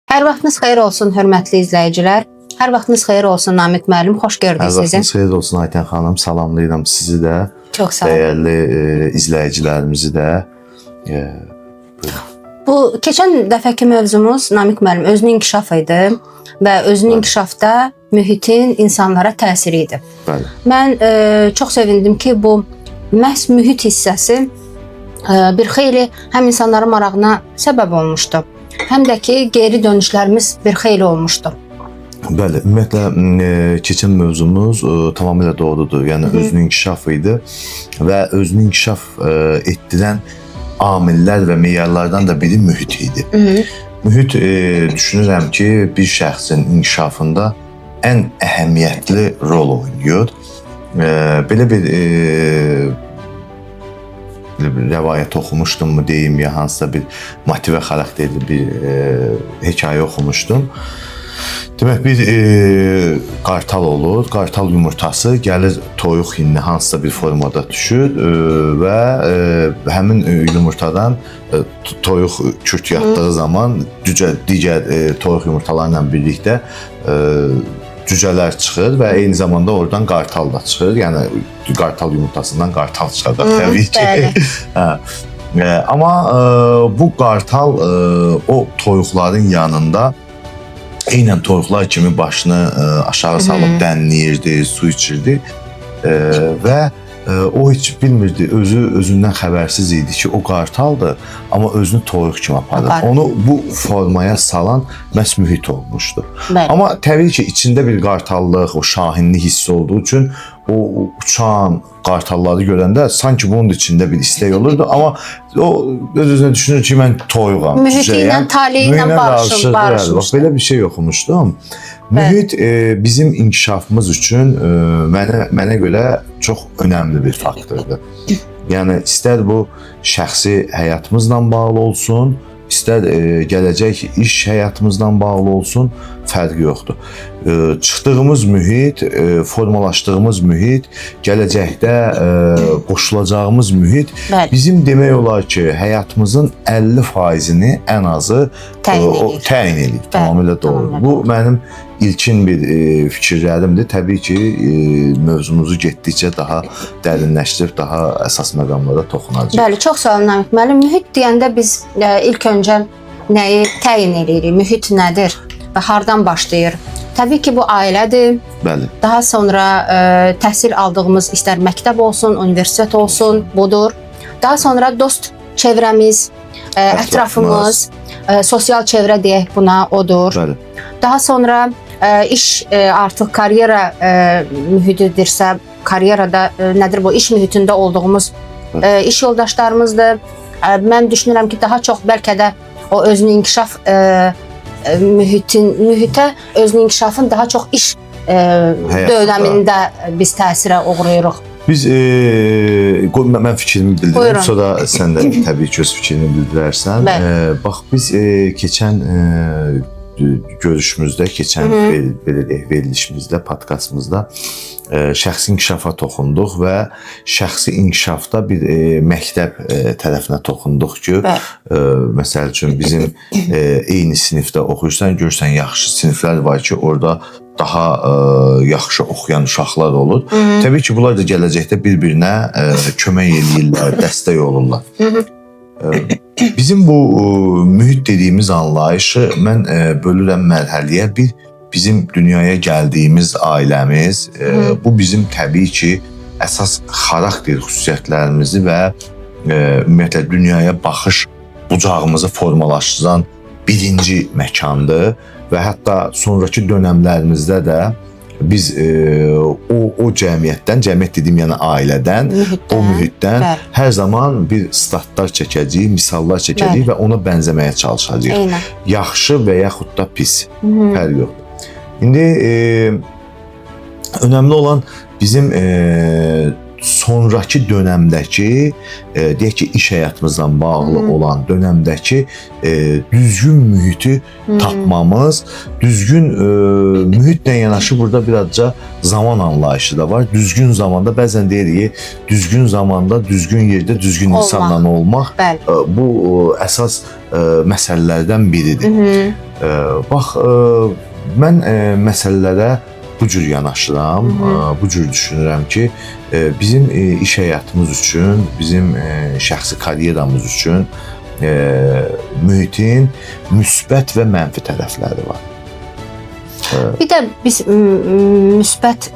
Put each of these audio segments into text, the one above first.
Hər vaxtınız xeyir olsun, hörmətli izləyicilər. Hər vaxtınız xeyir olsun, Namiq müəllim. Xoş gördük sizi. Hər vaxtınız xeyir olsun, Aytən xanım. Salamlayıram sizi də. Çox sağ olun. Dəyərli izləyicilərimizi də. Bu keçən dəfəki mövzumuz Namiq müəllim özünün inkişafı idi və özünün inkişafda mühitin insanlara təsiri idi. Bəli. Mən çox sevindim ki, bu məhz mühit hissəsi bir xeyli həm insanların marağına səbəb olmuşdu, həm də ki, geri dönüşlərimiz bir xeyli olmuşdu. Bəli, ümumiyyətlə keçən mövzumuz tamamilə doğrudur. Yəni özünün inkişafı idi və özünün inkişaf etdirən amillər və meyarlardan da biri mühit idi. Mühit düşünürəm ki, bir şəxsin inkişafında ən əhəmiyyətli rol oynayır. Belə bir rəvayət oxumuşdum mu deyim, ya hansısa bir motivə xarakterli bir hekayə oxumuşdum. Demək, bir qartal olur, qartal yumurtası gəlir toyuq hinni hansısa bir formada düşür və həmin yumurtadan toyuq kürt yatdığı zaman digər toyuq yumurtalarla birlikdə cücələr çıxır və eyni zamanda oradan qartal da çıxır. Yəni qartal yumurtasından qartal çıxacaq təbii ki. Amma bu qartal o toyuqların yanında eynən toyuqlar kimi başını aşağı salıb dənləyirdi, su içirdi və o heç bilmirdi, özündən xəbərsiz idi ki, o qartaldır, amma özünü toyuq kimi aparır. Onu bu formaya salan məhz mühit olmuşdu. Amma təbii ki, içində bir qartallıq, o şahinlik hissi olduğu üçün o uçan qartalları görəndə sanki bunun içində bir istək olurdu, amma o öz-özünə düşünür ki, mən toyuğam. Mühiti ilə, taleyi ilə barışmışdı. Belə bir şey oxumuşdum. Mühit bizim inkişafımız üçün mənə görə çox önəmli bir faktordur. Yəni istər bu şəxsi həyatımızla bağlı olsun, istər gələcək iş həyatımızdan bağlı olsun, fərqi yoxdur. Çıxdığımız mühit, formalaşdığımız mühit, gələcəkdə qoşulacağımız mühit bizim demək olar ki, həyatımızın 50%-ni ən azı təyin edir. Tamamilə doğru. Bu mənim ilkin bir fikirlərimdir. Təbii ki, mövzumuzu getdikcə daha dərinləşdirib, daha əsas məqamlara toxunacaq. Bəli, çox sağ olun Namiq müəllim. Mühit deyəndə biz ilk öncə nəyi təyin edirik? Mühit nədir və hardan başlayır? Təbii ki, bu ailədir. Bəli. Daha sonra təhsil aldığımız istər məktəb olsun, universitet olsun, budur. Daha sonra dost çevrəmiz, ətrafımız, sosial çevrə deyək buna, odur. Bəli. Daha sonra iş artıq karyera mühitidirsə, karyerada nədir bu? İş mühitində olduğumuz iş yoldaşlarımızdır. Mən düşünürəm ki, daha çox bəlkə də o özünün inkişaf mühitə, özünün inkişafın daha çox iş dönəmində biz təsirə uğrayırıq. Biz, mən fikrimi bildirəm, sonra sən də təbii ki, öz fikrini bildirərsən. Bax, biz keçən görüşümüzdə, keçən verilişimizdə, podkastımızda şəxsi inkişafa toxunduq və şəxsi inkişafda bir məktəb tərəfinə toxunduq ki, məsəl üçün bizim eyni sinifdə oxuyursan, görürsən yaxşı siniflər var ki, orada daha yaxşı oxuyan uşaqlar olur. Təbii ki, bunlar da gələcəkdə bir-birinə kömək eləyirlər, dəstək olurlar. Bizim bu mühit dediyimiz anlayışı mən bölürəm mərhələyə. Bir, bizim dünyaya gəldiyimiz ailəmiz, bu bizim təbii ki, əsas xarakter xüsusiyyətlərimizi və ümumiyyətlə dünyaya baxış bucağımızı formalaşdıran birinci məkandır və hətta sonraki dönəmlərimizdə də biz o cəmiyyətdən, cəmiyyət dediyim yəni ailədən, o mühitdən hər zaman bir statlar çəkəcəyik, misallar çəkəcəyik və ona bənzəməyə çalışacağıq. Yaxşı və yaxud da pis, fərq yoxdur. İndi önəmli olan bizim sonraki dönəmdəki, deyək ki, iş həyatımızdan bağlı olan dönəmdəki düzgün mühiti tapmamız, düzgün mühitlə yanaşı burada birazca zaman anlayışı da var. Düzgün zamanda, bəzən deyirik, düzgün zamanda, düzgün yerdə, düzgün insanla olmaq. Bu əsas məsələlərdən biridir. Bax, mən məsələlərə bu cür yanaşıram, bu cür düşünürəm ki, bizim iş həyatımız üçün, bizim şəxsi karyeramız üçün mühitin müsbət və mənfi tərəfləri var. Bir də biz müsbət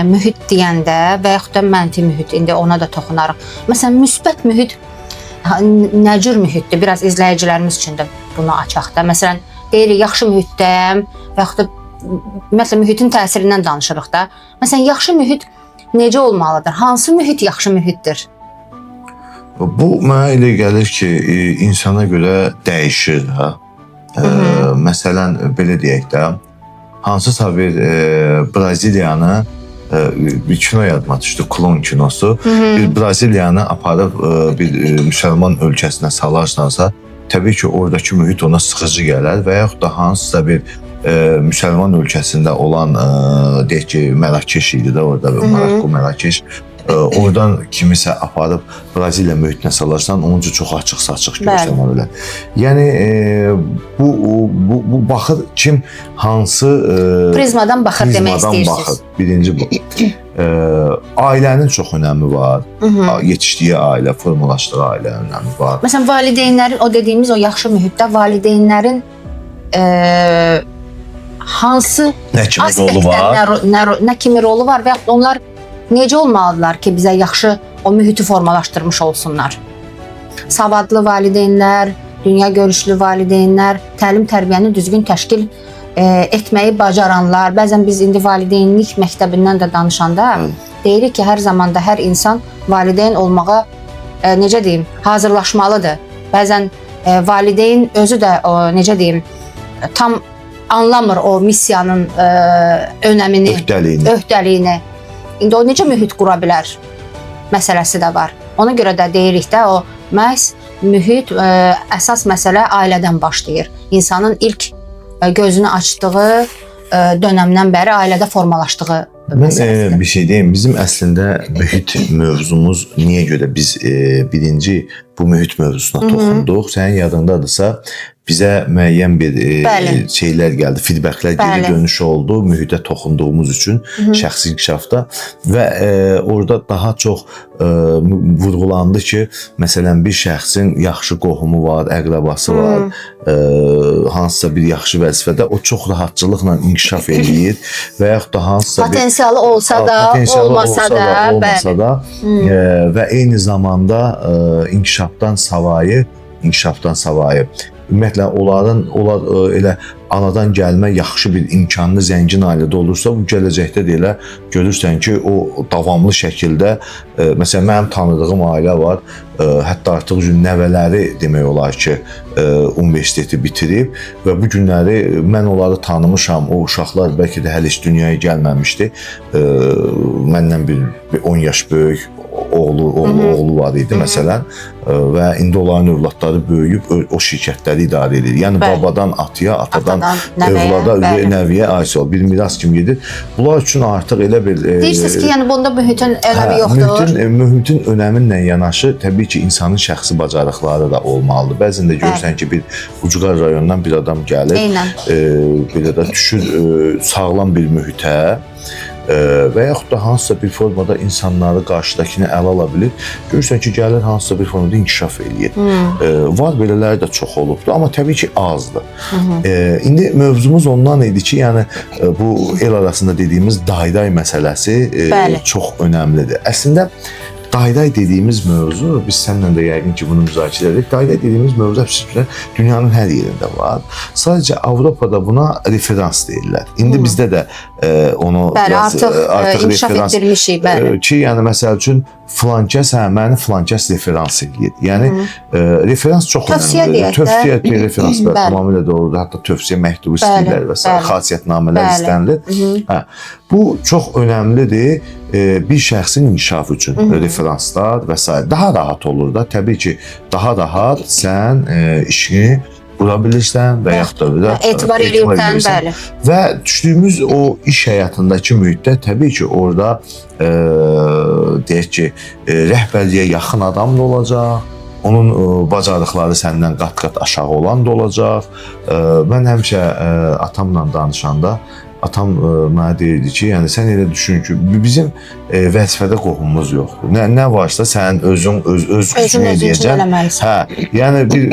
mühit deyəndə və yaxud da mənfi mühit, indi ona da toxunarıq. Məsələn, müsbət mühit nə cür mühitdir? Biraz izləyicilərimiz üçün də bunu açaq da. Məsələn, deyirik, yaxşı mühitdəyəm və yaxud da məsələn, mühitin təsirindən danışırıq da. Məsələn, yaxşı mühit necə olmalıdır? Hansı mühit yaxşı mühitdir? Bu, mənə elə gəlir ki, insana görə dəyişir. Məsələn, belə deyək də, hansısa bir Braziliyanı, bir kino yadıma düşdü, klon kinosu, bir Braziliyanı aparıb bir müsəlman ölkəsinə salarsansa, təbii ki, oradakı mühit ona sıxıcı gələr və yaxud da hansısa bir müsəlman ölkəsində olan, deyək ki, Mərakeş idi də orada, Marokko, Mərakeş, oradan kimisə aparıb Braziliya mühitinə salarsan, onun üçün çox açıq-saçıq görsənə bilər. Yəni, bu baxır kim hansı prizmadan baxır demək istəyirsiniz. Birinci bu. Ailənin çox önəmi var. Yetişdiyi ailə, formalaşdığı ailə önəmi var. Məsələn, valideynlərin, o dediyimiz o yaxşı mühitdə valideynlərin hansı aspektlər, nə kimi rolu var və yaxud onlar necə olmalıdırlar ki, bizə yaxşı o mühiti formalaşdırmış olsunlar? Savadlı valideynlər, dünya görüşlü valideynlər, təlim-tərbiyəni düzgün təşkil etməyi bacaranlar. Bəzən biz indi valideynlik məktəbindən də danışanda deyirik ki, hər zamanda hər insan valideyn olmağa, necə deyim, hazırlaşmalıdır. Bəzən valideyn özü də, necə deyim, tam anlamır o missiyanın önəmini, öhdəliyini. İndi o necə mühit qura bilər məsələsi də var. Ona görə də deyirik də, o məhz mühit, əsas məsələ ailədən başlayır. İnsanın ilk gözünü açdığı dönəmdən bəri ailədə formalaşdığı məsələsidir. Mən bir şey deyim, bizim əslində mühit mövzumuz niyə görə biz birinci bu mühit mövzusuna toxunduq? Sənin yadındadırsa, bizə müəyyən bir şeylər gəldi, feedbacklər geri dönüşü oldu mühitə toxunduğumuz üçün şəxsi inkişafda və orada daha çox vurğulandı ki, məsələn, bir şəxsin yaxşı qohumu var, əqrəbası var, hansısa bir yaxşı vəzifədə o çox rahatçılıqla inkişaf edir və yaxud da hansısa bir potensialı olsa da, olmasa da və eyni zamanda inkişafdan savayı ümumiyyətlə, onlar elə anadan gəlmə yaxşı bir imkanlı, zəngin ailədə olursa, bu gələcəkdə də elə görürsən ki, o davamlı şəkildə, məsələn, mənim tanıdığım ailə var, hətta artıq nəvələri demək olar ki, universiteti bitirib və bu günləri mən onları tanımışam, o uşaqlar bəlkə də hələ heç dünyaya gəlməmişdi, məndən bir 10 yaş böyük, oğlu var idi məsələn və indi onların övladları böyüyüb o şirkətləri idarə edir. Yəni babadan atıya, atadan övlada, nəviyə aysol bir miras kimi gedir. Bunlar üçün artıq elə bir deyirsiniz ki, yəni bunda mühitin önəmi yoxdur. Mühitin önəminlə yanaşı təbii ki, insanın şəxsi bacarıqları da olmalıdır. Bəzən də görürsən ki, bir ucqar rayondan bir adam gəlir, belə də düşür sağlam bir mühitə və yaxud da hansısa bir formada insanları qarşıdakını ələ ala bilir. Görürsən ki, gəlir hansısa bir formada inkişaf eləyir. Var belələri də çox olubdur, amma təbii ki, azdır. İndi mövzumuz ondan idi ki, yəni bu el arasında dediyimiz dayday məsələsi çox önəmlidir. Əslində, dayday dediyimiz mövzu, biz səninlə də yəqin ki, bunu müzakirə edirik. Dayday dediyimiz mövzu dünyanın hər yerində var. Sadəcə Avropada buna referans deyirlər. İndi bizdə də onu artıq inkişaf etdirmişik. Ki, yəni məsəl üçün filankəs, məni filankəs referans edir. Yəni, referans çox önəmlidir. Tövsiyə deyil, referans tamamilə doğrudur. Hətta tövsiyə məktubu istəyirlər və s. xasiyyətnamələr istənilir. Bu çox önəmlidir bir şəxsin inkişafı üçün referanslar və s. Daha rahat olur da. Təbii ki, daha rahat sən işini qura bilirsən və yaxud da etibar edirsən. Və düşdüyümüz o iş həyatındakı mühitdə təbii ki, orada deyək ki, rəhbərliyə yaxın adam da olacaq, onun bacarıqları səndən qat-qat aşağı olan da olacaq. Mən həmişə atamla danışanda atam mənə deyirdi ki, yəni sən elə düşün ki, bizim vəzifədə qohumumuz yoxdur. Nə varsa sən özün gücünü eləyəcəksən. Hə, yəni bir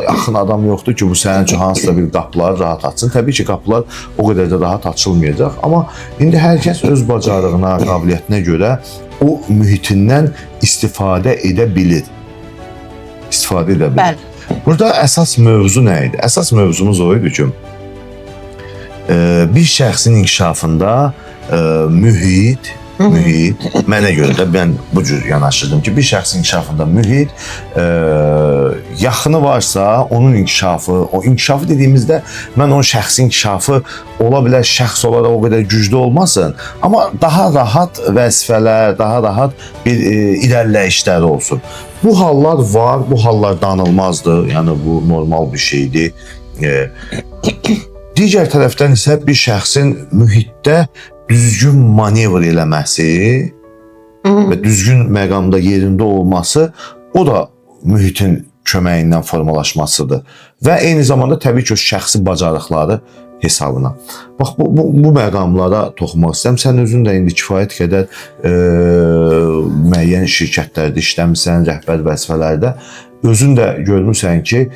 yaxın adam yoxdur ki, bu sənin üçün hansısa bir qapıları rahat açsın. Təbii ki, qapılar o qədər də rahat açılmayacaq, amma indi hər kəs öz bacarığına, qabiliyyətinə görə o mühitindən istifadə edə bilir. İstifadə edə bilir. Bəli. Burada əsas mövzu nə idi? Əsas mövzumuz o idi ki, bir şəxsin inkişafında mühit, mənə görə də mən bu cür yanaşırdım ki, bir şəxsin inkişafında mühit yaxını varsa, onun inkişafı, o inkişafı dediyimizdə mən onun şəxsi inkişafı ola bilər şəxs olaraq o qədər güclü olmasın, amma daha rahat vəzifələr, daha rahat bir irəliləyişləri olsun. Bu hallar var, bu hallar danılmazdır, yəni bu normal bir şeydir. Digər tərəfdən isə bir şəxsin mühitdə düzgün manevr eləməsi və düzgün məqamda yerində olması o da mühitin köməyindən formalaşmasıdır. Və eyni zamanda təbii ki, o şəxsi bacarıqları hesabına. Bax, bu məqamlara toxunmaq istəyirəm. Sən özün də indi kifayət qədər müəyyən şirkətlərdə işləmirsən, rəhbər vəzifələrdə. Özün də görmüsən ki,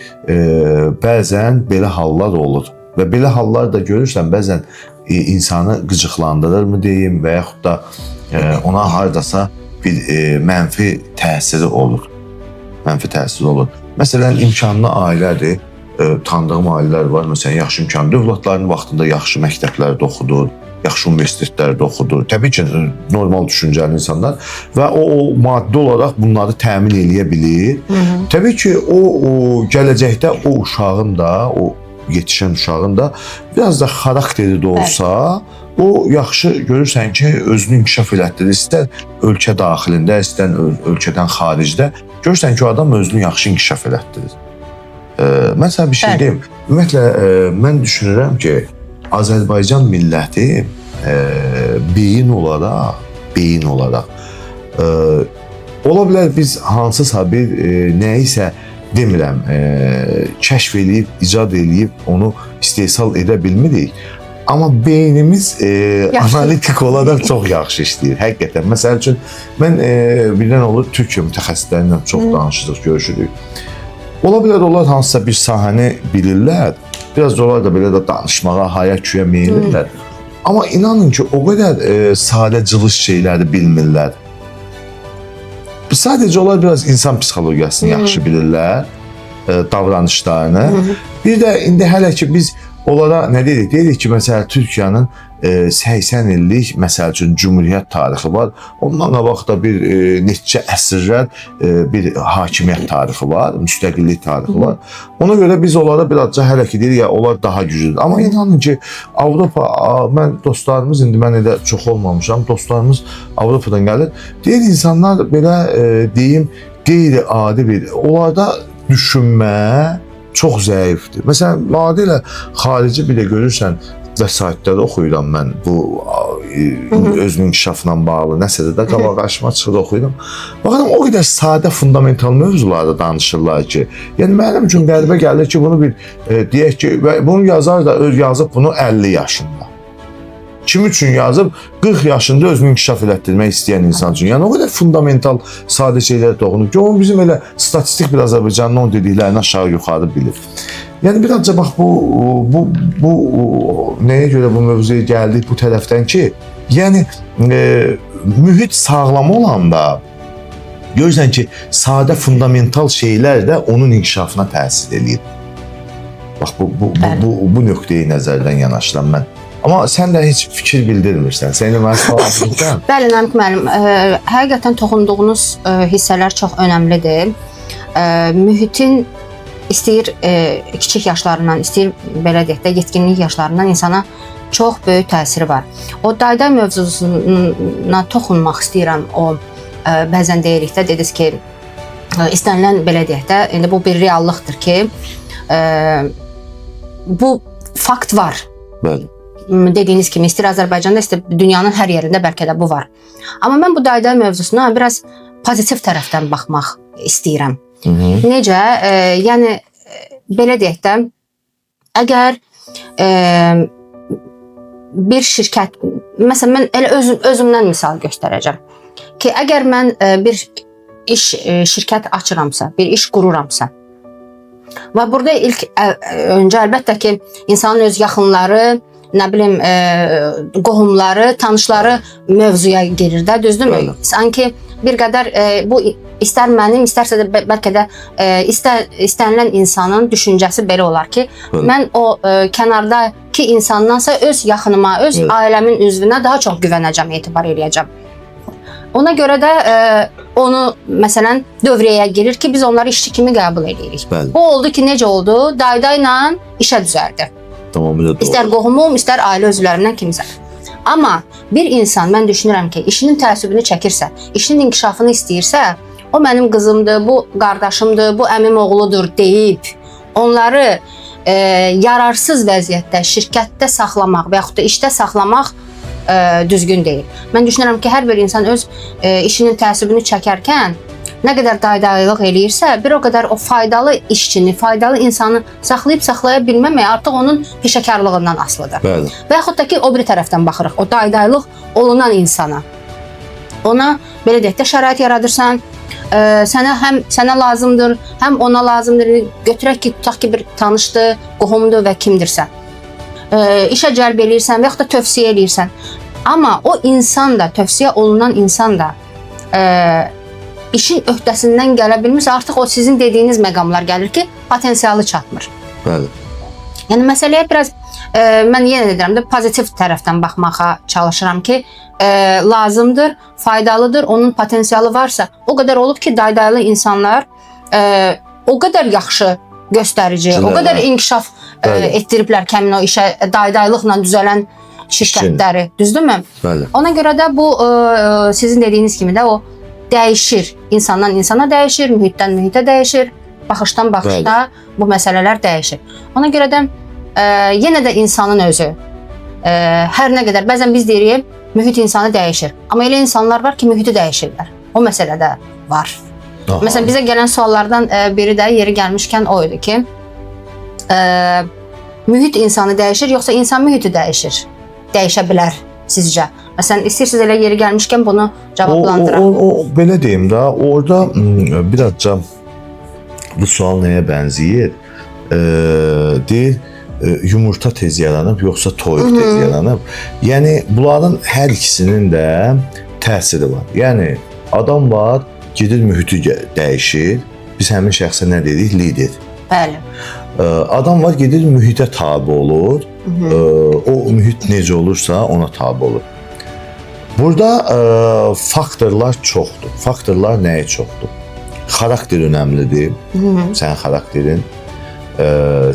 bəzən belə hallar olur. Və belə hallar da görürsən, bəzən insanı qıcıqlandırırmı deyim və yaxud da ona hardasa bir mənfi təsiri olur. Mənfi təsiri olur. Məsələn, imkanlı ailədir, tanıdığım ailələr var, məsələn, yaxşı imkanlı, övladlarının vaxtında yaxşı məktəblərdə oxudur, yaxşı universitetlərdə oxudur. Təbii ki, normal düşüncəli insanlar və o maddi olaraq bunları təmin eləyə bilir. Təbii ki, o gələcəkdə o uşağın da, o yetişən uşağın da biraz da xarakteri də olsa, o yaxşı görürsən ki, özünü inkişaf elətdirir. İstər ölkə daxilində, istər ölkədən xaricdə. Görürsən ki, o adam özünü yaxşı inkişaf elətdirir. Mən sənə bir şey deyim. Ümumiyyətlə, mən düşünürəm ki, Azərbaycan milləti beyin olaraq ola bilər biz hansısa bir nəyisə demirəm, kəşf eləyib, icad eləyib, onu istehsal edə bilmirik. Amma beynimiz analitik olaraq çox yaxşı işləyir, həqiqətən. Məsəl üçün, mən birdən olur, Türkiyə mütəxəssislərindən çox danışırıq, görüşürük. Ola bilər, onlar hansısa bir sahəni bilirlər, biraz da onlar da belə də danışmağa, haya-küyə meyilirlər. Amma inanın ki, o qədər sadə cılız şeyləri bilmirlər. Sadəcə onlar biraz insan psixologiyasını yaxşı bilirlər, davranışlarını. Bir də indi hələ ki biz onlara nə deyirik? Deyirik ki, məsələn, Türkiyənin 80 illik, məsəl üçün, cümhuriyyət tarixi var. Ondan qabaq da bir neçə əsrlər bir hakimiyyət tarixi var, müstəqillik tarixi var. Ona görə biz onlara birazca hələ ki deyirik, onlar daha güclüdür. Amma inanın ki, Avropa, mən dostlarımız, indi mən elə çox olmamışam, dostlarımız Avropadan gəlir. Deyir, insanlar belə deyim, qeyri-adi bir, onlarda düşünmə çox zəifdir. Məsələn, adi ilə xarici bir də görürsən, vəsaitləri oxuyuram mən, bu özünün inkişafla bağlı, nəsə də qabaq qarşıma çıxır oxuyuram. Baxıram, o qədər sadə, fundamental mövzularda danışırlar ki, yəni mənim üçün qəlbə gəlir ki, bunu bir, deyək ki, bunu yazar da yazıb bunu 50 yaşında. Kim üçün yazıb? 40 yaşında özünü inkişaf elətdirmək istəyən insan üçün. Yəni o qədər fundamental, sadə şeylərə toxunur ki, o bizim elə statistik bir Azərbaycanın onun dediklərini aşağı-yuxarı bilir. Yəni birazca bax bu nəyə görə bu mövzuya gəldik bu tərəfdən ki, yəni mühit sağlam olanda görürsən ki, sadə fundamental şeylər də onun inkişafına təsir edir. Bax bu nöqteyi nəzərdən yanaşıram mən. Amma sən də heç fikir bildirmirsən. Sən də mənə sual Bəli, Namiq müəllim, həqiqətən toxunduğunuz hissələr çox önəmlidir. Mühitin istəyir kiçik yaşlarından, istəyir belə deyək də yetkinlik yaşlarından insana çox böyük təsiri var. O dayday mövzusuna toxunmaq istəyirəm. O bəzən deyirik də, dediniz ki, istənilən belə deyək də, indi bu bir reallıqdır ki, bu fakt var. Bəli. Dediyiniz kimi, istəyir Azərbaycanda, istəyir dünyanın hər yerində bəlkə də bu var. Amma mən bu dayday mövzusuna biraz pozitiv tərəfdən baxmaq istəyirəm. Necə? Yəni belə deyək də, əgər bir şirkət, məsələn mən elə özümdən misal göstərəcəm ki, əgər mən bir şirkət açıramsa, bir iş qururamsa və burada öncə əlbəttə ki, insanın öz yaxınları, nə bilim, qohumları, tanışları mövzuya girir də, düzdürmü? Sanki bir qədər bu istər mənim, istərsə də bəlkə də istənilən insanın düşüncəsi belə olar ki, mən o kənardakı insandansa öz yaxınıma, öz ailəmin üzvünə daha çox güvənəcəm, etibar eləyəcəm. Ona görə də onu məsələn dövriyyəyə girir ki, biz onları işçi kimi qəbul edirik. Bu oldu ki, necə oldu? Dayda-yla işə düzəldi. Tamamilə doğru. İstər qohumum, istər ailə üzvlərindən kimsə. Amma bir insan, mən düşünürəm ki, işinin təəssübünü çəkirsə, işinin inkişafını istəyirsə, o mənim qızımdır, bu qardaşımdır, bu əmim oğludur deyib, onları yararsız vəziyyətdə şirkətdə saxlamaq və yaxud da işdə saxlamaq düzgün deyil. Mən düşünürəm ki, hər bir insan öz işinin təəssübünü çəkərkən nə qədər daydaylıq eləyirsə, bir o qədər o faydalı işçini, faydalı insanı saxlayıb saxlaya bilməmək artıq onun peşəkarlığından asılıdır. Bəli. Və yaxud da ki, o biri tərəfdən baxırıq, o daydaylıq olunan insana. Ona belə deyək də şərait yaradırsan, sənə lazımdır, həm ona lazımdır. Götürək ki, tutaq ki, bir tanışdır, qohumdur və kimdirsə. İşə cəlb eləyirsən və yaxud da tövsiyə eləyirsən. Amma o insan da, tövsiyə olunan insan da işin öhdəsindən gələ bilmirsə, artıq o sizin dediyiniz məqamlar gəlir ki, potensialı çatmır. Bəli. Yəni məsələyə biraz mən yenə deyirəm də pozitiv tərəfdən baxmağa çalışıram ki, lazımdır, faydalıdır, onun potensialı varsa, o qədər olub ki, daydaylı insanlar o qədər yaxşı göstərici, o qədər inkişaf etdiriblər ki, həmin o işə daydaylıqla düzələn şirkətləri, düzdürmü? Bəli. Ona görə də bu sizin dediyiniz kimi də o dəyişir. İnsandan insana dəyişir, mühitdən mühitə dəyişir, baxışdan baxışda bu məsələlər dəyişir. Ona görə də yenə də insanın özü hər nə qədər, bəzən biz deyirik, mühit insanı dəyişir. Amma elə insanlar var ki, mühiti dəyişirlər. O məsələ də var. Məsələn, bizə gələn suallardan biri də yeri gəlmişkən o idi ki, mühit insanı dəyişir, yoxsa insan mühiti dəyişir? Dəyişə bilər sizcə? Məsələn, istəyirsiniz elə yeri gəlmişkən bunu cavablandıraq. Belə deyim də, orada birazca bu sual nəyə bənzəyir? Deyir, yumurta tez yaranıb, yoxsa toyuq tez yaranıb? Yəni, bunların hər ikisinin də təsiri var. Yəni, adam var, gedir mühiti dəyişir, biz həmin şəxsə nə dedik? Lider. Bəli. Adam var, gedir mühitə tabi olur, o mühit necə olursa ona tabi olur. Burada faktorlar çoxdur. Faktorlar nəyə çoxdur? Xarakter önəmlidir, sənin xarakterin.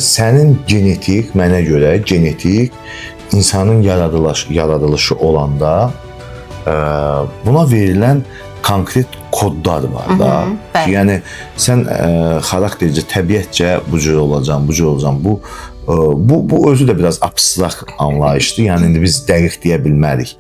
Sənin genetik, mənə görə genetik insanın yaradılışı olanda buna verilən konkret kodlar var da. Yəni sən xaraktercə, təbiətcə bu cür olacaq, bu cür olacaq. Bu özü də biraz abstrakt anlayışdır. Yəni indi biz dəqiq deyə bilmərik.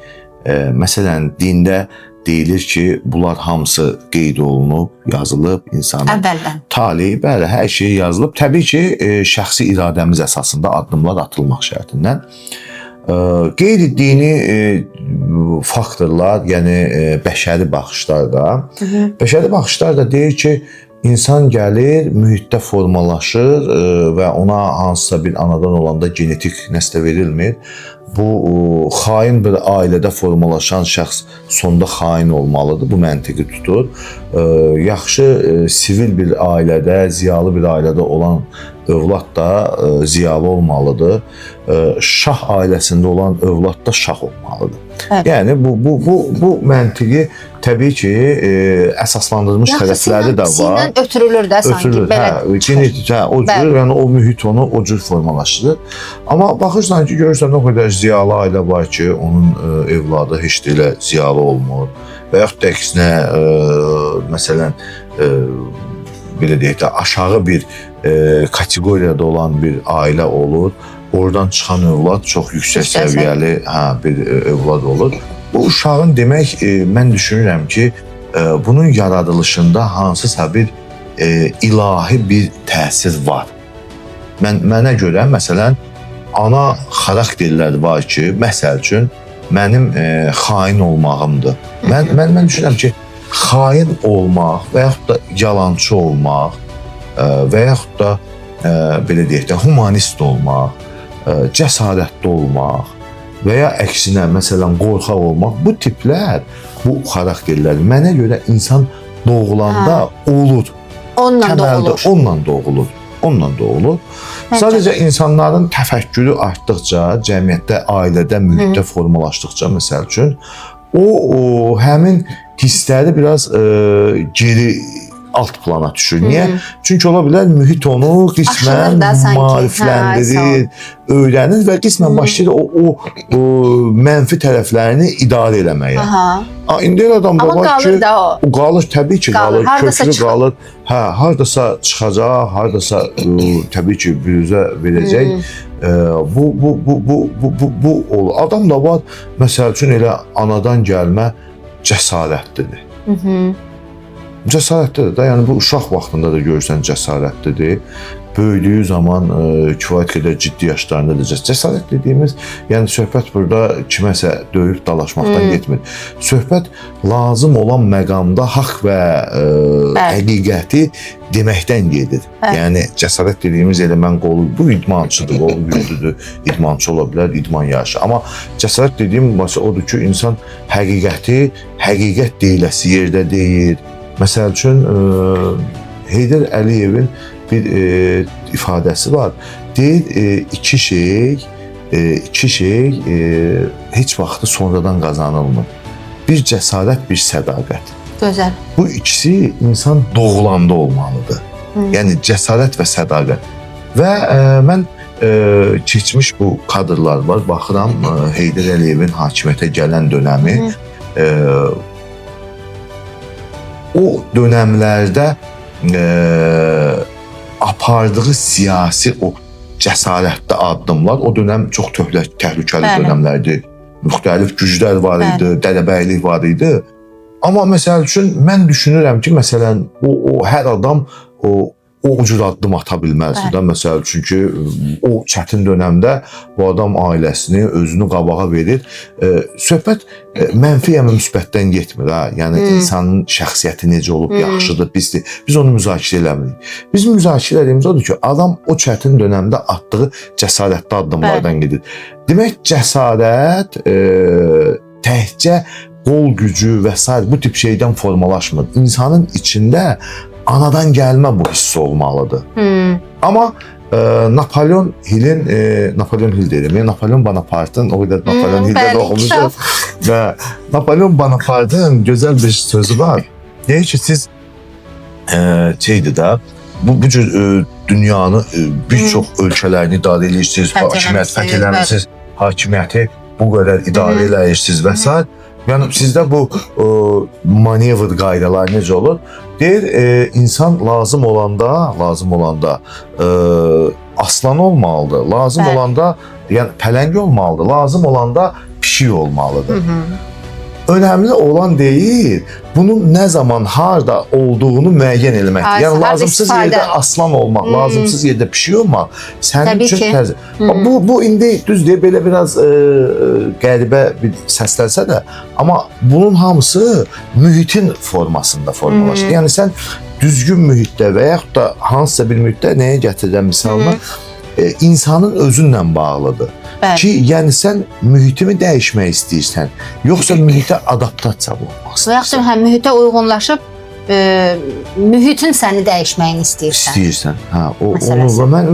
Məsələn, dində deyilir ki, bunlar hamısı qeyd olunub, yazılıb insanın. Əvvəldən. Tali, bəli, hər şey yazılıb. Təbii ki, şəxsi iradəmiz əsasında addımlar atılmaq şərtindən. Qeyd etdiyini faktorlar, yəni bəşəri baxışlar da. Bəşəri baxışlar da deyir ki, insan gəlir, mühitdə formalaşır və ona hansısa bir anadan olanda genetik nəslə verilmir. Bu, xain bir ailədə formalaşan şəxs sonda xain olmalıdır, bu məntiqi tutur. Yaxşı, sivil bir ailədə, ziyalı bir ailədə olan övlad da ziyalı olmalıdır. Şah ailəsində olan övlad da şah olmalıdır. Evet. Yəni, bu məntiqi təbii ki, əsaslandırılmış tərəfləri də var. Sinən ötürülür də sanki. Genetik, o cür, yəni o mühit onu o cür formalaşdırır. Amma baxırsan ki, görürsən o qədər ziyalı ailə var ki, onun evladı heç də elə ziyalı olmur. Və yaxud da əksinə, məsələn, belə deyək də, aşağı bir kateqoriyada olan bir ailə olur. Oradan çıxan övlad çox yüksək səviyyəli bir övlad olur. Bu uşağın demək, mən düşünürəm ki, bunun yaradılışında hansısa bir ilahi bir təsir var. Mənə görə məsələn ana xarakterlər var ki, məsəl üçün mənim xain olmağımdır. Mən düşünürəm ki, xain olmaq və yaxud da yalançı olmaq və yaxud da belə deyək də humanist olmaq, cəsarətli olmaq və ya əksinə məsələn qorxaq olmaq, bu tiplər, bu xarakterlər mənə görə insan doğulanda olur. Onunla doğulur. Sadəcə insanların təfəkkürü artdıqca, cəmiyyətdə, ailədə, mühitdə formalaşdıqca məsəl üçün o həmin hissləri biraz geri alt plana düşür. Niyə? Çünki ola bilər mühit onu qismən maarifləndirir, öyrənir və qismən başlayır o mənfi tərəflərini idarə eləməyə. İndi elə adam da var ki, o qalır, təbii ki qalır, köklü qalır. Hardasa çıxacaq, hardasa təbii ki bürüzə verəcək. Bu olur. Adam da var, məsəl üçün elə anadan gəlmə cəsarətlidir. Cəsarətlidir də, yəni bu uşaq vaxtında da görürsən cəsarətlidir. Böyüdüyü zaman kifayət qədər ciddi yaşlarında da cəsarət dediyimiz, yəni söhbət burada kiməsə döyüb dalaşmaqdan getmir. Söhbət lazım olan məqamda haqq və həqiqəti deməkdən gedir. Yəni cəsarət dediyimiz elemen qolu, bu idmançıdır, qolu güclüdür, idmançı ola bilər, idman yarışı. Amma cəsarət dediyim məsələ odur ki, insan həqiqəti, həqiqət deyiləsi yerdə deyir. Məsəl üçün Heydər Əliyevin bir ifadəsi var. Deyir, iki şey heç vaxtı sonradan qazanılmır. Bir cəsarət, bir sədaqət. Gözəl. Bu ikisi insan doğulanda olmalıdır. Yəni cəsarət və sədaqət. Və mən keçmiş bu kadrlar var. Baxıram Heydər Əliyevin hakimiyyətə gələn dönəmi. O dönəmlərdə apardığı siyasi o cəsarətli addımlar, o dönəm çox təhlükəli dönəmlərdir. Müxtəlif güclər var idi, dəlebəylik var idi. Amma məsəl üçün mən düşünürəm ki, məsələn o hər adam o cür addım ata bilməzdi də, məsəl çünki o çətin dönəmdə bu adam ailəsini, özünü qabağa verir. Söhbət mənfi ya müsbətdən getmir ha. Yəni insanın şəxsiyyəti necə olub, yaxşıdır, pisdir. Biz onu müzakirə eləmirik. Bizim müzakirə etdiyimiz odur ki, adam o çətin dönəmdə atdığı cəsarətli addımlardan gedir. Demək, cəsarət təkcə qol gücü və s. bu tip şeydən formalaşmır. İnsanın içində anadan gəlmə bu hiss olmalıdır. Amma Napolyon Hill deyirəm, Napolyon Bonaparte'ın, o qədər Napolyon Hill'də də oxumuşuz və Napolyon Bonaparte'ın gözəl bir sözü var. Deyir ki, siz şeydir də, bu cür dünyanı bir çox ölkələrini idarə edirsiniz, hakimiyyət fəth eləmişsiniz, hakimiyyəti bu qədər idarə eləyirsiniz və s. Yəni sizdə bu manevr qaydalar necə olur? Deyir, insan lazım olanda aslan olmalıdır, lazım olanda yəni pələng olmalıdır, lazım olanda pişik olmalıdır. Önəmli olan deyil, bunun nə zaman, harda olduğunu müəyyən eləməkdir. Yəni lazımsız yerdə aslan olmaq, lazımsız yerdə pişik olmaq sənin üçün təzə. Bu indi düzdür, belə biraz qəribə bir səslənsə də, amma bunun hamısı mühitin formasında formalaşır. Yəni sən düzgün mühitdə və yaxud da hansısa bir mühitdə nəyə gətirirəm misalını, insanın özünlə bağlıdır. Ki, yəni sən mühitimi dəyişmək istəyirsən, yoxsa mühitə adaptasiya olmaq istəyirsən. Və yaxud həm mühitə uyğunlaşıb, mühitin səni dəyişməyini istəyirsən.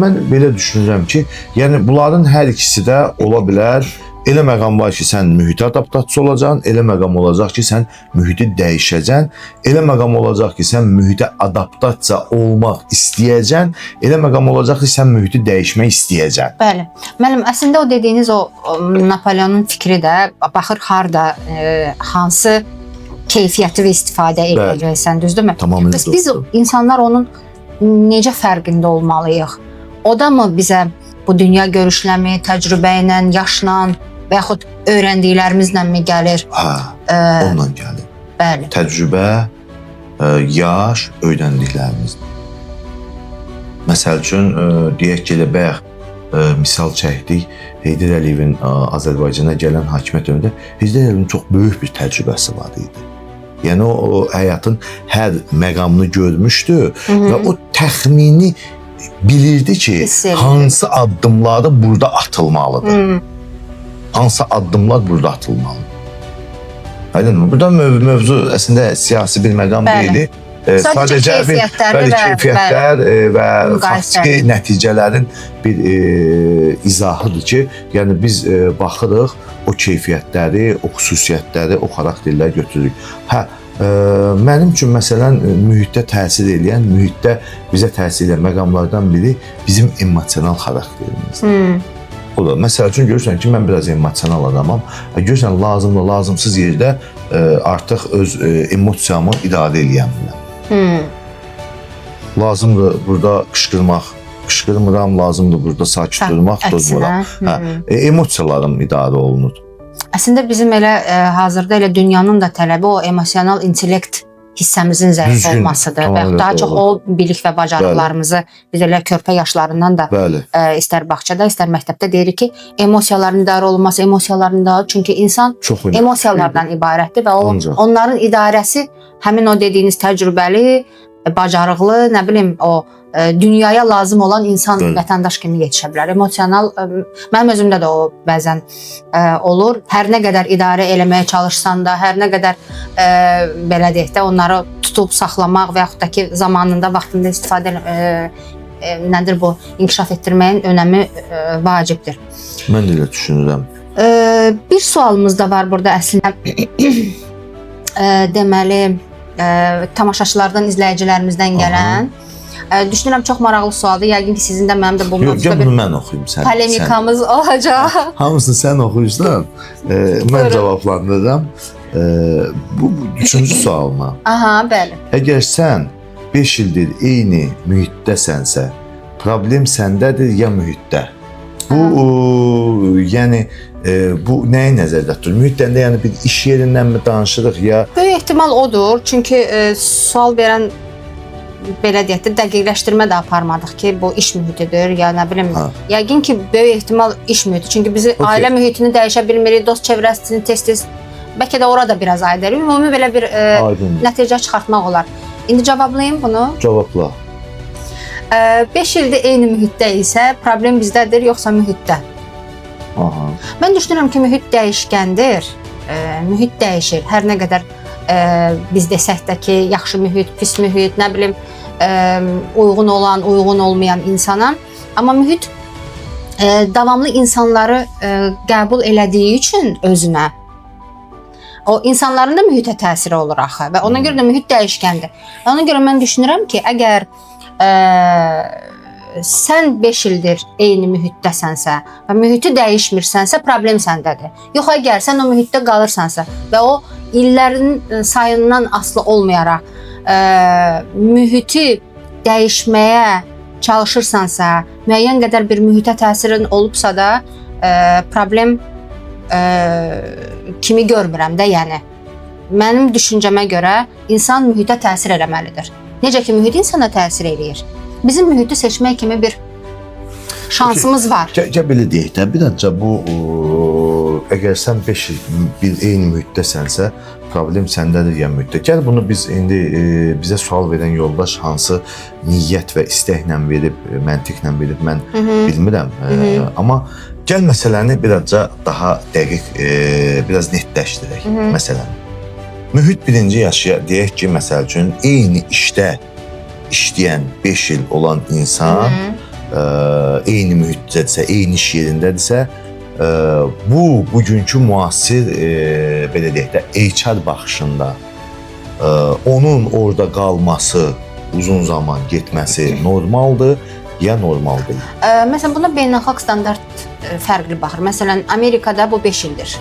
Mən belə düşünürəm ki, yəni bunların hər ikisi də ola bilər. Elə məqam var ki, sən mühitə adaptasiya olacaqsan, elə məqam olacaq ki, sən mühiti dəyişəcəksən, elə məqam olacaq ki, sən mühitə adaptasiya olmaq istəyəcəksən, elə məqam olacaq ki, sən mühiti dəyişmək istəyəcəksən. Bəli. Müəllim, əslində o dediyiniz o Napoleonun fikri də baxır harda, hansı keyfiyyəti və istifadə edəcəksən, düzdürmü? Tamamilə doğru. Biz insanlar onun necə fərqində olmalıyıq? O da mı bizə bu dünya görüşləmi, təcrübə ilə, yaşla və yaxud öyrəndiklərimizlə mi gəlir? Onunla gəlir. Bəli. Təcrübə, yaş, öyrəndiklərimiz. Məsəl üçün deyək ki, elə bayaq misal çəkdik. Heydər Əliyevin Azərbaycana gələn hakimiyyət dövründə Heydər Əliyevin çox böyük bir təcrübəsi var idi. Yəni o həyatın hər məqamını görmüşdü və o təxmini bilirdi ki, hansı addımları burada atılmalıdır. Hansı addımlar burada atılmalıdır. Aydınmı? Burada mövzu əslində siyasi bir məqam deyil. Sadəcə keyfiyyətlər və faktiki nəticələrin bir izahıdır ki, yəni biz baxırıq o keyfiyyətləri, o xüsusiyyətləri, o xarakterləri götürürük. Mənim üçün məsələn mühitdə təsir edən, mühitdə bizə təsir edən məqamlardan biri bizim emosional xarakterimizdir. O da məsəl üçün görürsən ki, mən biraz emosional adamam. Görürsən lazımlı, lazımsız yerdə artıq öz emosiyamı idarə edə bilmirəm. Lazımdır burada qışqırmaq, qışqırmıram, lazımdır burada sakit durmaq, durmuram. Emosiyalarım idarə olunur. Əslində bizim elə hazırda elə dünyanın da tələbi o emosional intellekt hissəmizin zəif olmasıdır və daha çox o bilik və bacarıqlarımızı biz elə körpə yaşlarından da istər bağçada, istər məktəbdə deyirik ki, emosiyaların idarə olunması, emosiyaların idarə, çünki insan emosiyalardan ibarətdir və onların idarəsi həmin o dediyiniz təcrübəli, bacarıqlı, nə bilim o dünyaya lazım olan insan, vətəndaş kimi yetişə bilər. Emosional, mənim özümdə də o bəzən olur. Hər nə qədər idarə eləməyə çalışsan da, hər nə qədər belə deyək də onları tutub saxlamaq və yaxud da ki, zamanında, vaxtında istifadə nədir bu, inkişaf etdirməyin önəmi vacibdir. Mən də elə düşünürəm. Bir sualımız da var burada əslində. Deməli, tamaşaçılardan, izləyicilərimizdən gələn. Düşünürəm çox maraqlı sualdır. Yəqin ki, sizin də mənim də bu mövzuda bir bunu mən oxuyum, polemikamız olacaq. Hamısını sən oxuyursan, mən cavablandırıram. Bu üçüncü sualıma. Aha, bəli. Əgər sən 5 ildir eyni mühitdəsənsə, problem səndədir ya mühitdə? Bu, yəni, bu nəyi nəzərdə tutur? Mühitdən yəni bir iş yerindən mi danışırıq ya? Böyük ehtimal odur. Çünki sual verən belə deyək də dəqiqləşdirmə də aparmadıq ki, bu iş mühitidir ya nə bilim. Yəqin ki, böyük ehtimal iş mühiti. Çünki bizi ailə mühitini dəyişə bilmirik, dost çevrəsini tez-tez bəlkə də orada biraz aid edirik. Ümumi belə bir nəticə çıxartmaq olar. İndi cavablayım bunu. Cavabla. 5 ildir eyni mühitdə isə problem bizdədir, yoxsa mühitdə? Mən düşünürəm ki, mühit dəyişkəndir. Mühit dəyişir. Hər nə qədər biz desək də ki, yaxşı mühit, pis mühit, nə bilim, uyğun olan, uyğun olmayan insana. Amma mühit davamlı insanları qəbul elədiyi üçün özünə, o insanların da mühitə təsiri olur axı və ona görə də mühit dəyişkəndir. Ona görə mən düşünürəm ki, əgər sən 5 ildir eyni mühitdəsənsə və mühiti dəyişmirsənsə, problem səndədir. Yox, əgər sən o mühitdə qalırsansa və o illərin sayından asılı olmayaraq mühiti dəyişməyə çalışırsansa, müəyyən qədər bir mühitə təsirin olubsa da problem kimi görmürəm də, yəni. Mənim düşüncəmə görə insan mühitə təsir eləməlidir. Necə ki, mühit insana təsir eləyir. Bizim mühiti seçmək kimi bir şansımız var. Belə deyək də, bir ancaq bu, əgər sən 5 il eyni mühitdəsənsə, problem səndədir ya mühitdə. Gəl bunu biz indi bizə sual verən yoldaş hansı niyyət və istəklə verib, məntiqlə verib, mən bilmirəm. Amma gəl məsələni birazca daha dəqiq, biraz netləşdirək məsələni. Mühit birinci yaşaya, deyək ki, məsəl üçün, eyni işdə işləyən 5 il olan insan eyni mühitdədirsə, eyni iş yerindədirsə, bu, bugünkü müasir, belə deyək də, HR baxışında onun orada qalması, uzun zaman getməsi normaldır ya normal deyil? Məsələn, buna beynəlxalq standart fərqli baxır. Məsələn, Amerikada bu 5 ildir.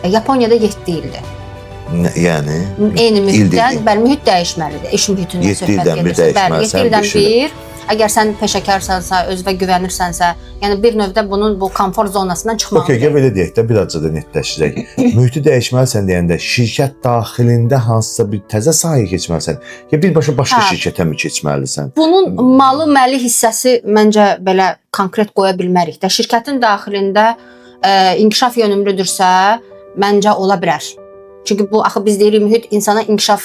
Yaponiyada 7 ildir. Yəni eyni mühitdən, bəli, mühit dəyişməlidir. İş mühitində söhbət gedirsə, bəli, 7 ildən bir Əgər sən peşəkarsansa, özünə güvənirsənsə, yəni bir növdə bunun bu komfort zonasından çıxmaq. Okay, belə deyək də, biraz da netləşdirək. Mühiti dəyişməlisən deyəndə şirkət daxilində hansısa bir təzə sahəyə keçməlisən, ya birbaşa başqa şirkətə mi keçməlisən? Bunun malı məli hissəsi məncə belə konkret qoya bilmərik də. Şirkətin daxilində inkişaf yönümlüdürsə, məncə ola bilər. Çünki bu axı biz deyirik mühit insana inkişaf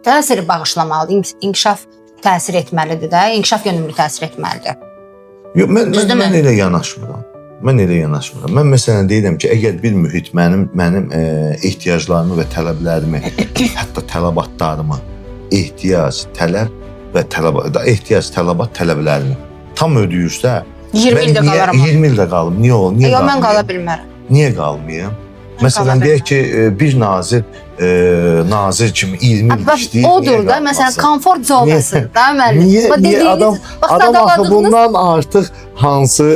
təsiri bağışlamalıdır, inkişaf təsir etməlidir də, inkişaf yönümlü təsir etməlidir. Yox, mən elə yanaşmıram. Mən məsələn deyirəm ki, əgər bir mühit mənim ehtiyaclarımı və tələblərimi, hətta tələbatlarımı, ehtiyac, tələbat tələblərini tam ödəyirsə, 20 ildə qalaram. 20 ildə qalım. Niyə olur? Niyə qalmayım? Yox, mən qala bilmərəm. Niyə qalmayım? Məsələn deyək ki, bir nazir kimi 20 il işləyir. Odur da, məsələn, komfort zonası da müəllim. Niyə adam axı bundan artıq hansı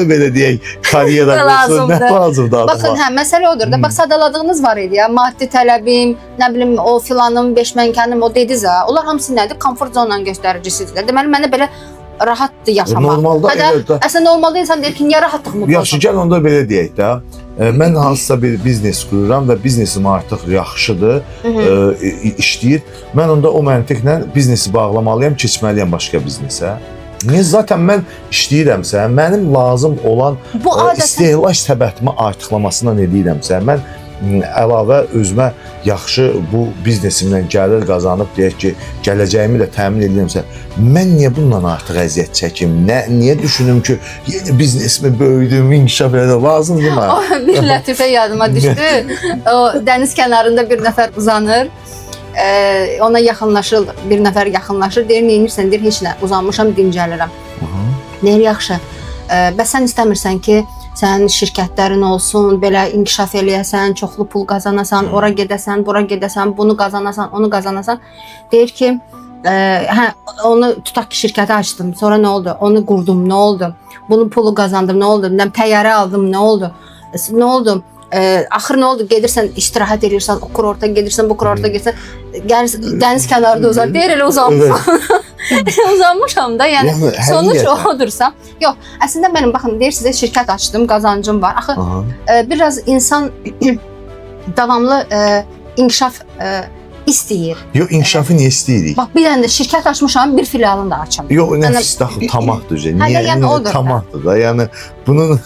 belə deyək, karyera olsun, nə lazımdır adama? Baxın, məsələ odur da, bax sadaladığınız var idi ya, maddi tələbim, nə bilim, o filanım, 5 mənkənim, o dediniz ha, onlar hamısı nədir? Komfort zonanın göstəricisidir. Deməli, mənə belə rahatdır yaşamaq. Normalda əslində normalda insan deyir ki, niyə rahatlığımı pozum? Yaxşı, gəl onda belə deyək də. Mən hansısa bir biznes qururam və biznesim artıq yaxşıdır, işləyir. Mən onda o məntiqlə biznesi bağlamalıyam, keçməliyəm başqa biznesə. Niyə? Zaten mən işləyirəmsə, mənim lazım olan istehlak səbətimi artıqlamasına nə deyirəmsə, mən əlavə özümə yaxşı bu biznesimdən gəlir qazanıb deyək ki, gələcəyimi də təmin edirəmsə, mən niyə bundan artıq əziyyət çəkim? Niyə düşünüm ki, yeni biznesimi böyüdüm, inkişaf edim, lazımdır mı? Bir lətifə yadıma düşdü. O dəniz kənarında bir nəfər uzanır. Ona yaxınlaşır, bir nəfər yaxınlaşır. Deyir, neyinirsən? Deyir, heç nə, uzanmışam, dincəlirəm. Deyir, yaxşı. Bəs sən istəmirsən ki, sən şirkətlərin olsun, belə inkişaf eləyəsən, çoxlu pul qazanasan, ora gedəsən, bura gedəsən, bunu qazanasan, onu qazanasan. Deyir ki, onu tutaq ki, şirkəti açdım, sonra nə oldu? Onu qurdum, nə oldu? Bunun pulu qazandım, nə oldu? Təyyarə aldım, nə oldu? Nə oldu? Axır nə oldu? Gedirsən, istirahət edirsən, o kurorta gedirsən, bu kurorta gedirsən, dəniz kənarında uzan. Deyir, elə uzanmışam. Uzanmışam da, yəni sonuç odursa. Yox, əslində mənim, baxın, deyir sizə şirkət açdım, qazancım var. Axı, biraz insan davamlı inkişaf istəyir. Yox, inkişafı niyə istəyirik? Bax, bir dənə də şirkət açmışam, bir filialını da açam. Yox, nəfis daxil tamahdır. Niyə tamahdır da? Yəni, bunun,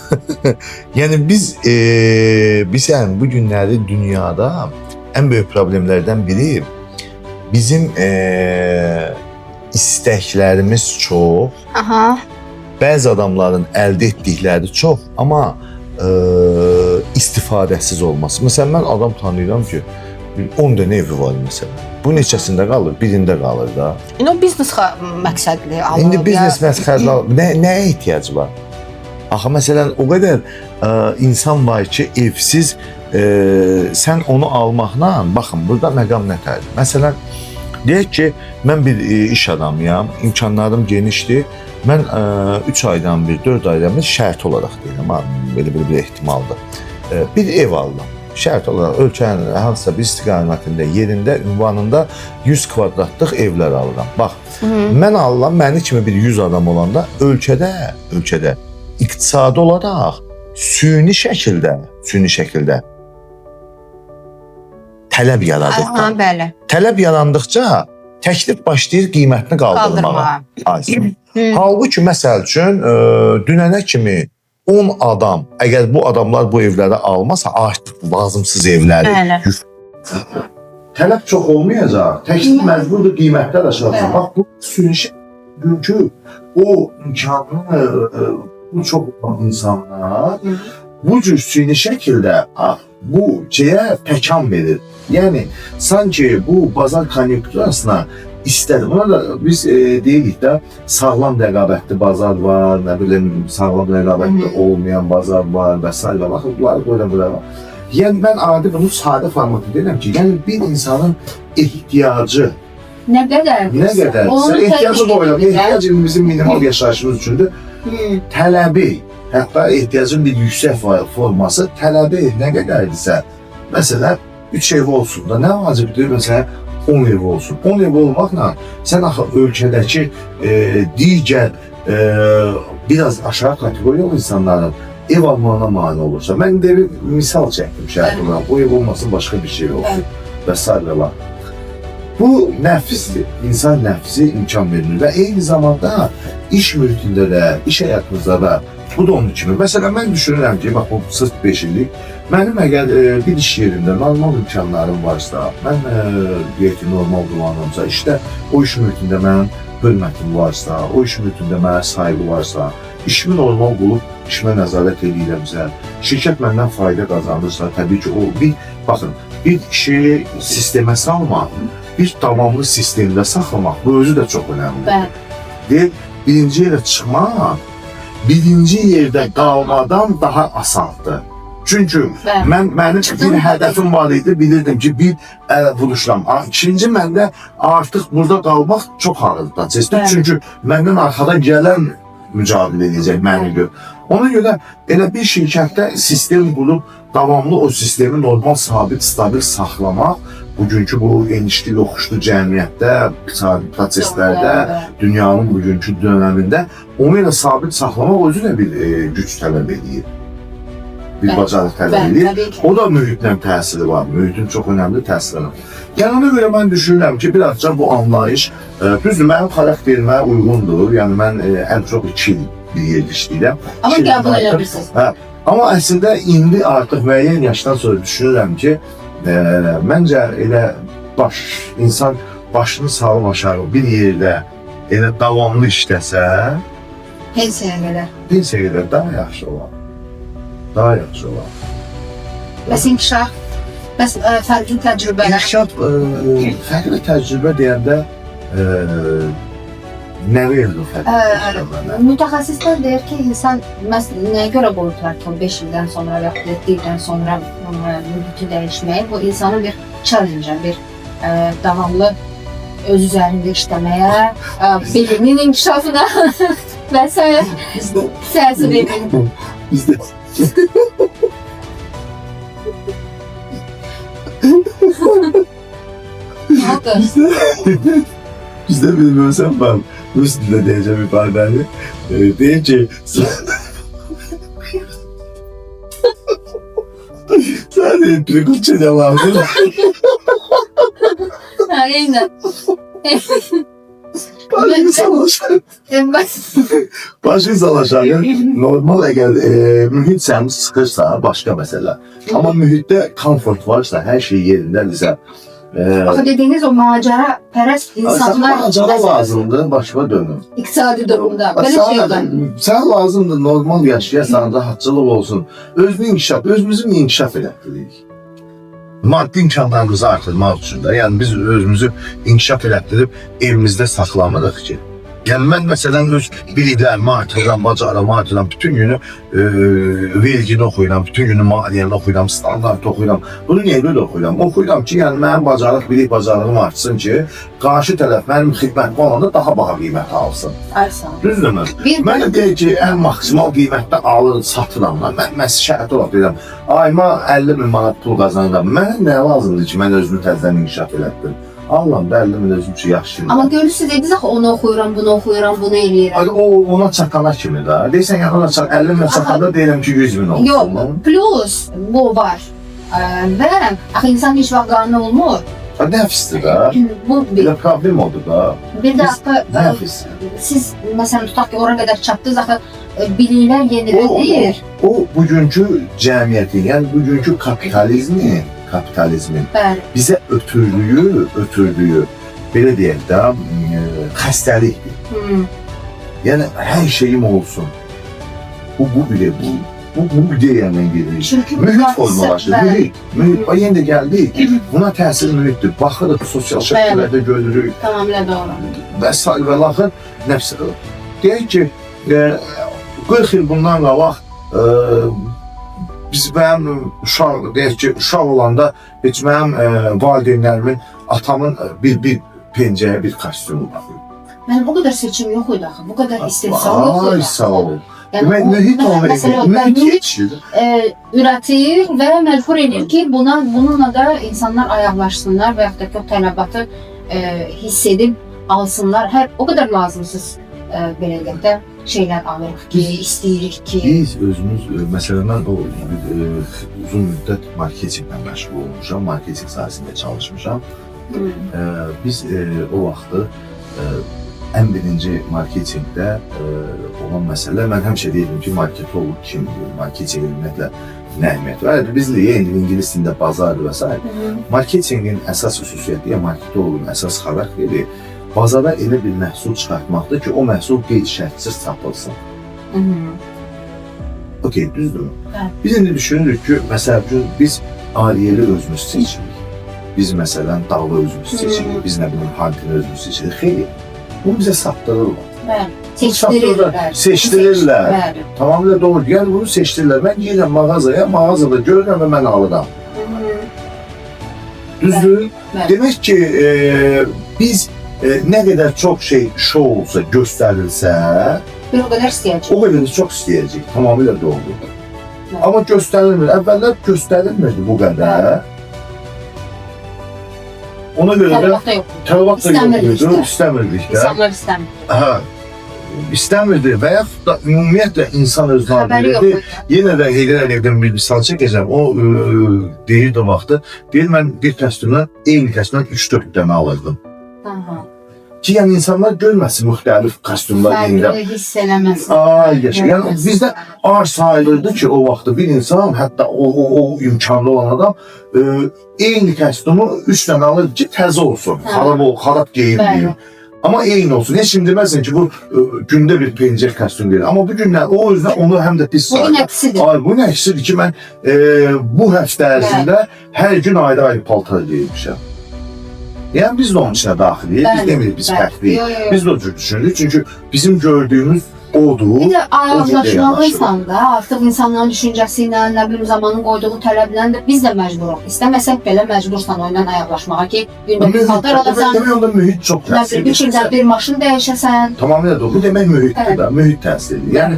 yəni biz bu günləri dünyada ən böyük problemlərdən biri bizim istəklərimiz çox, bəzi adamların əldə etdikləri çox, amma istifadəsiz olması. Məsələn, mən adam tanıyıram ki, 10 dənə evi var məsələn. Bu neçəsində qalır? Birində qalır da. O biznes məqsədli alınır. İndi biznes məqsədli alınır. Nəyə ehtiyac var? Axı, məsələn, o qədər insan var ki, evsiz, sən onu almaqla, baxın, burada məqam nətərdir? Məsələn, deyək ki, mən bir iş adamıyam, imkanlarım genişdir. Mən 3 aydan bir, 4 aydan bir şərt olaraq deyirəm, belə bir ehtimaldır. Bir ev aldım. Şərt olaraq ölkənin hansısa bir istiqamətində, yerində, ünvanında 100 kvadratlıq evlər alıram. Bax, mən alıram, məni kimi bir 100 adam olanda ölkədə iqtisadi olaraq süni şəkildə tələb yaradır. Bəli. Tələb yarandıqca təklif başlayır qiymətini qaldırmağa. Halbuki, məsəl üçün, dünənə kimi 10 adam, əgər bu adamlar bu evləri almasa, artıq lazımsız evləri. Tələb çox olmayacaq, təklif məcburdur qiymətlər aşağıdır. Bax, bu süni çünki o imkanını bu çox olan insanlar bu cür süni şəkildə bu şeyə təkan verir. Yəni, sanki bu bazar konjunkturasına istədim. Ona da biz deyirik də, sağlam rəqabətli bazar var, nə bilim, sağlam rəqabətli olmayan bazar var və s. Baxın, bunları qoyuram. Yəni, mən adi bunu sadə formatı deyirəm ki, yəni bir insanın ehtiyacı nə qədər? Sən ehtiyacı qoyuram. Ehtiyac bizim minimal yaşayışımız üçündür. Tələbi, hətta ehtiyacın bir yüksək forması, tələbi nə qədərdirsə, məsələn, 3 ev olsun da, nə vacibdir? Məsələn, 10 ev olsun. 10 ev olmaqla sən axı ölkədəki digər biraz aşağı kateqoriyalı insanların ev almağına mane olursa. Mən də bir misal çəkdim şəhərdən. O ev olmasın, başqa bir şey olsun. Və s. Bu nəfsdir. İnsan nəfsi imkan verir və eyni zamanda iş mühitində də, iş həyatımızda da bu da onun kimi. Məsələn, mən düşünürəm ki, bax, bu sırf 5 illik, mənim əgər bir iş yerində normal imkanlarım varsa, mən deyək ki, normal dumanımsa, işdə o iş mühitində mənim hörmətim varsa, o iş mühitində mənə saygı varsa, işimi normal bulub, işimə nəzarət edirəmsə, şirkət məndən fayda qazanırsa, təbii ki, o baxın, bir işi sistemə salmaq, bir davamlı sistemdə saxlamaq, bu özü də çox önəmlidir. Deyək, birinci yerə çıxmaq, birinci yerdə qalmadan daha asandır. Çünki mənim bir hədəfim var idi, bilirdim ki, bir vuruşram. İkinci məndə artıq burada qalmaq çox ağırlıqda çəkdi. Çünki məndən arxada gələn mücadilə edəcək məni gör. Ona görə elə bir şirkətdə sistem qurub, davamlı o sistemi normal, sabit, stabil saxlamaq, bugünkü bu enişli, yoxuşlu cəmiyyətdə, iqtisadi proseslərdə, dünyanın bugünkü dönəmində onu elə sabit saxlamaq özü də bir güc tələb edir. Bir bacarıq tələb edir. O da mühitlə təsiri var. Mühitin çox önəmli təsiri var. Yəni ona görə mən düşünürəm ki, birazca bu anlayış, düzdür, mənim xarakterimə uyğundur. Yəni mən ən çox 2 il bir yerdə işləyirəm. Amma qəbul edebilirsiniz. Amma əslində indi artıq müəyyən yaşdan sonra düşünürəm ki, məncə elə insan başını salıb aşağı bir yerdə elə davamlı işləsə, pensiyaya qədər daha yaxşı olar. Daha yaxşı olar. Bəs inkişaf, bəs fərqli təcrübələr? İnkişaf, fərqli təcrübə deyəndə nə verir o fərqli təcrübələr? Mütəxəssislər deyir ki, insan nəyə görə qoyurlar ki, 5 ildən sonra və 7 ildən sonra mühiti dəyişməyi, bu insanın bir challenge, bir davamlı öz üzərində işləməyə, bilinin inkişafına və səhəsi verir. Bizdə bizdə bilmiyorsan ben Rus dilində deyəcəm ifadəni. Deyir ki, sən deyir, Prikutçe ne vardır? Aynen. Başka savaşlar normal eğer mühit səni sıxırsa başka məsələ. Ama mühitdə komfort varsa, her şey yerindədirsə. Bakın dediğiniz o macera pərəst insanlar macera lazımdır, başıma dönüm. İqtisadi durumda. Belə şeyler. Sən lazımdır, normal yaşayasan, rahatçılıq olsun. Özümüzü inkişaf elətdirik. Maddi imkanlarımızı artırmaq üçün də, yəni biz özümüzü inkişaf elətdirib evimizdə saxlamırıq ki. Yəni mən məsələn öz biliklərimi artırıram, bütün günü vergini oxuyuram, bütün günü maliyyəni oxuyuram, standart oxuyuram. Bunu niyə belə oxuyuram? Oxuyuram ki, yəni mənim bacarığım artsın ki, qarşı tərəf mənim xidmətim olanda daha baha qiymət alsın. Düzdürmü? Mən də deyək ki, ən maksimal qiymətdə alır, satıram. Mən şəhət olaraq deyirəm, ayıma 50.000 manat pul qazanıram. Mənə nə lazımdır ki, mən özümü təzədən inkişaf elətdim? Allah'ım da 50.000 özüm üçün yaxşıyım. Amma görürsünüz dediniz axı onu oxuyuram, bunu oxuyuram, bunu eləyirəm. Ona çatana kimi də. Deyirsən ya ona 50.000 çatanda deyirəm ki 100.000 olsun. Yox, plus bu var. Və axı insan heç vaxt qane olmur. Nəfisdir də. Bu bir problem oldu da. Bir də axı siz məsələn tutaq ki, ora qədər çatdınız axı biliklər yenilənir. O bugünkü cəmiyyətin, yəni bugünkü kapitalizmin bizə ötürdüyü belə deyək də xəstəlikdir. Yəni hər şeyim olsun. Bu bile bu deyəndən gedir. Mühit formalaşır. Mühit yenə də gəldik. Buna təsir mühitdir. Baxırıq sosial şəbəkələrdə görürük. Tamamilə doğru. Və salvəlahır nəfsi. Deyək ki 40 il bundan qabaq biz mənim uşaq olanda heç mənim valideynlərimin, atamın bir pencəyə, bir kostyumu var. Mənim o qədər seçim yox idi axı, bu qədər istehsal yox idi. Ay sağ ol. Demək, mühit onu mühit yetişir. Ürətir və məcbur edir ki, bununla da insanlar ayaqlaşsınlar və yaxud da ki, o tələbatı hiss edib alsınlar. O qədər lazımsız belə deyək də şeylər alırıq ki, istəyirik ki. Biz özümüz, məsələn, mən uzun müddət marketinqlə məşğul olmuşam, marketinq sahəsində çalışmışam. Biz o vaxtı ən birinci marketinqdə olan məsələ, mən həmişə deyirdim ki, marketolog kimdir, marketinq ümumiyyətlə nə əhəmiyyət var? Biz deyək, ingilis dilində bazar və s. Marketinqin əsas xüsusiyyəti, ya marketologun əsas xarakteri bazara elə bir məhsul çıxartmaqdır ki, o məhsul qeyd-şərtsiz satılsın. Okey, düzdür mü? Biz indi düşünürük ki, məsəl biz aliyeli özümüz seçirik. Biz məsələn dağlı özümüz seçirik, biz nə bilim hantini özümüz seçirik. Xeyli, bunu bizə satdırırlar. Seçdirirlər. Tamamilə doğru. Yəni bunu seçdirirlər. Mən gəlirəm mağazaya, mağazada görürəm və mən alıram. Düzdür? Demək ki, biz nə qədər çox şey şou olsa, göstərilsə, o qədər istəyəcək. O qədər çox istəyəcək. Tamamilə doğrudur. Amma göstərilmir. Əvvəllər göstərilmirdi bu qədər. Ona görə də tələbat da yoxdur, istəmirdik də. İnsanlar istəmirdi. İstəmirdi və yaxud da ümumiyyətlə insan özünə verirdi. Yenə də Heydər Əliyevdən bir misal çəkəcəm. O deyirdi o vaxtı, deyir mən bir kostyumdan, eyni kostyumdan 3-4 dənə alırdım. Ki, yəni insanlar görməsin müxtəlif kostyumlar yenində. Fərqli hiss eləməsin. Yəni bizdə ar sayılırdı ki, o vaxtı bir insan, hətta o imkanlı olan adam eyni kostyumu 3 dənə alır ki, təzə olsun, xarab geyinməyim. Amma eyni olsun. Heç kim deməsin ki, bu gündə bir pencək kostyum deyil. Amma bu günlər o özünə onu həm də pis sayılır. Bunun əksidir. Bunun əksidir ki, mən bu həftə ərzində hər gün ayrı-ayrı paltar geyinmişəm. Yəni biz də onun içinə daxiliyik, biz demirik biz fərqliyik. Biz də o cür düşünürük, çünki bizim gördüyümüz odur. Bir də ayaqlaşmalıysan da, artıq insanların düşüncəsi ilə, nə bilim zamanın qoyduğu tələblə də biz də məcburuq. İstəməsək belə məcbursan o ilə ayaqlaşmağa ki, gündə bir paltar alasan. Demək onda mühit çox təsir edir. 3 ildə bir maşın dəyişəsən. Tamamilə doğru. Bu demək mühitdir də, mühit təsir edir. Yəni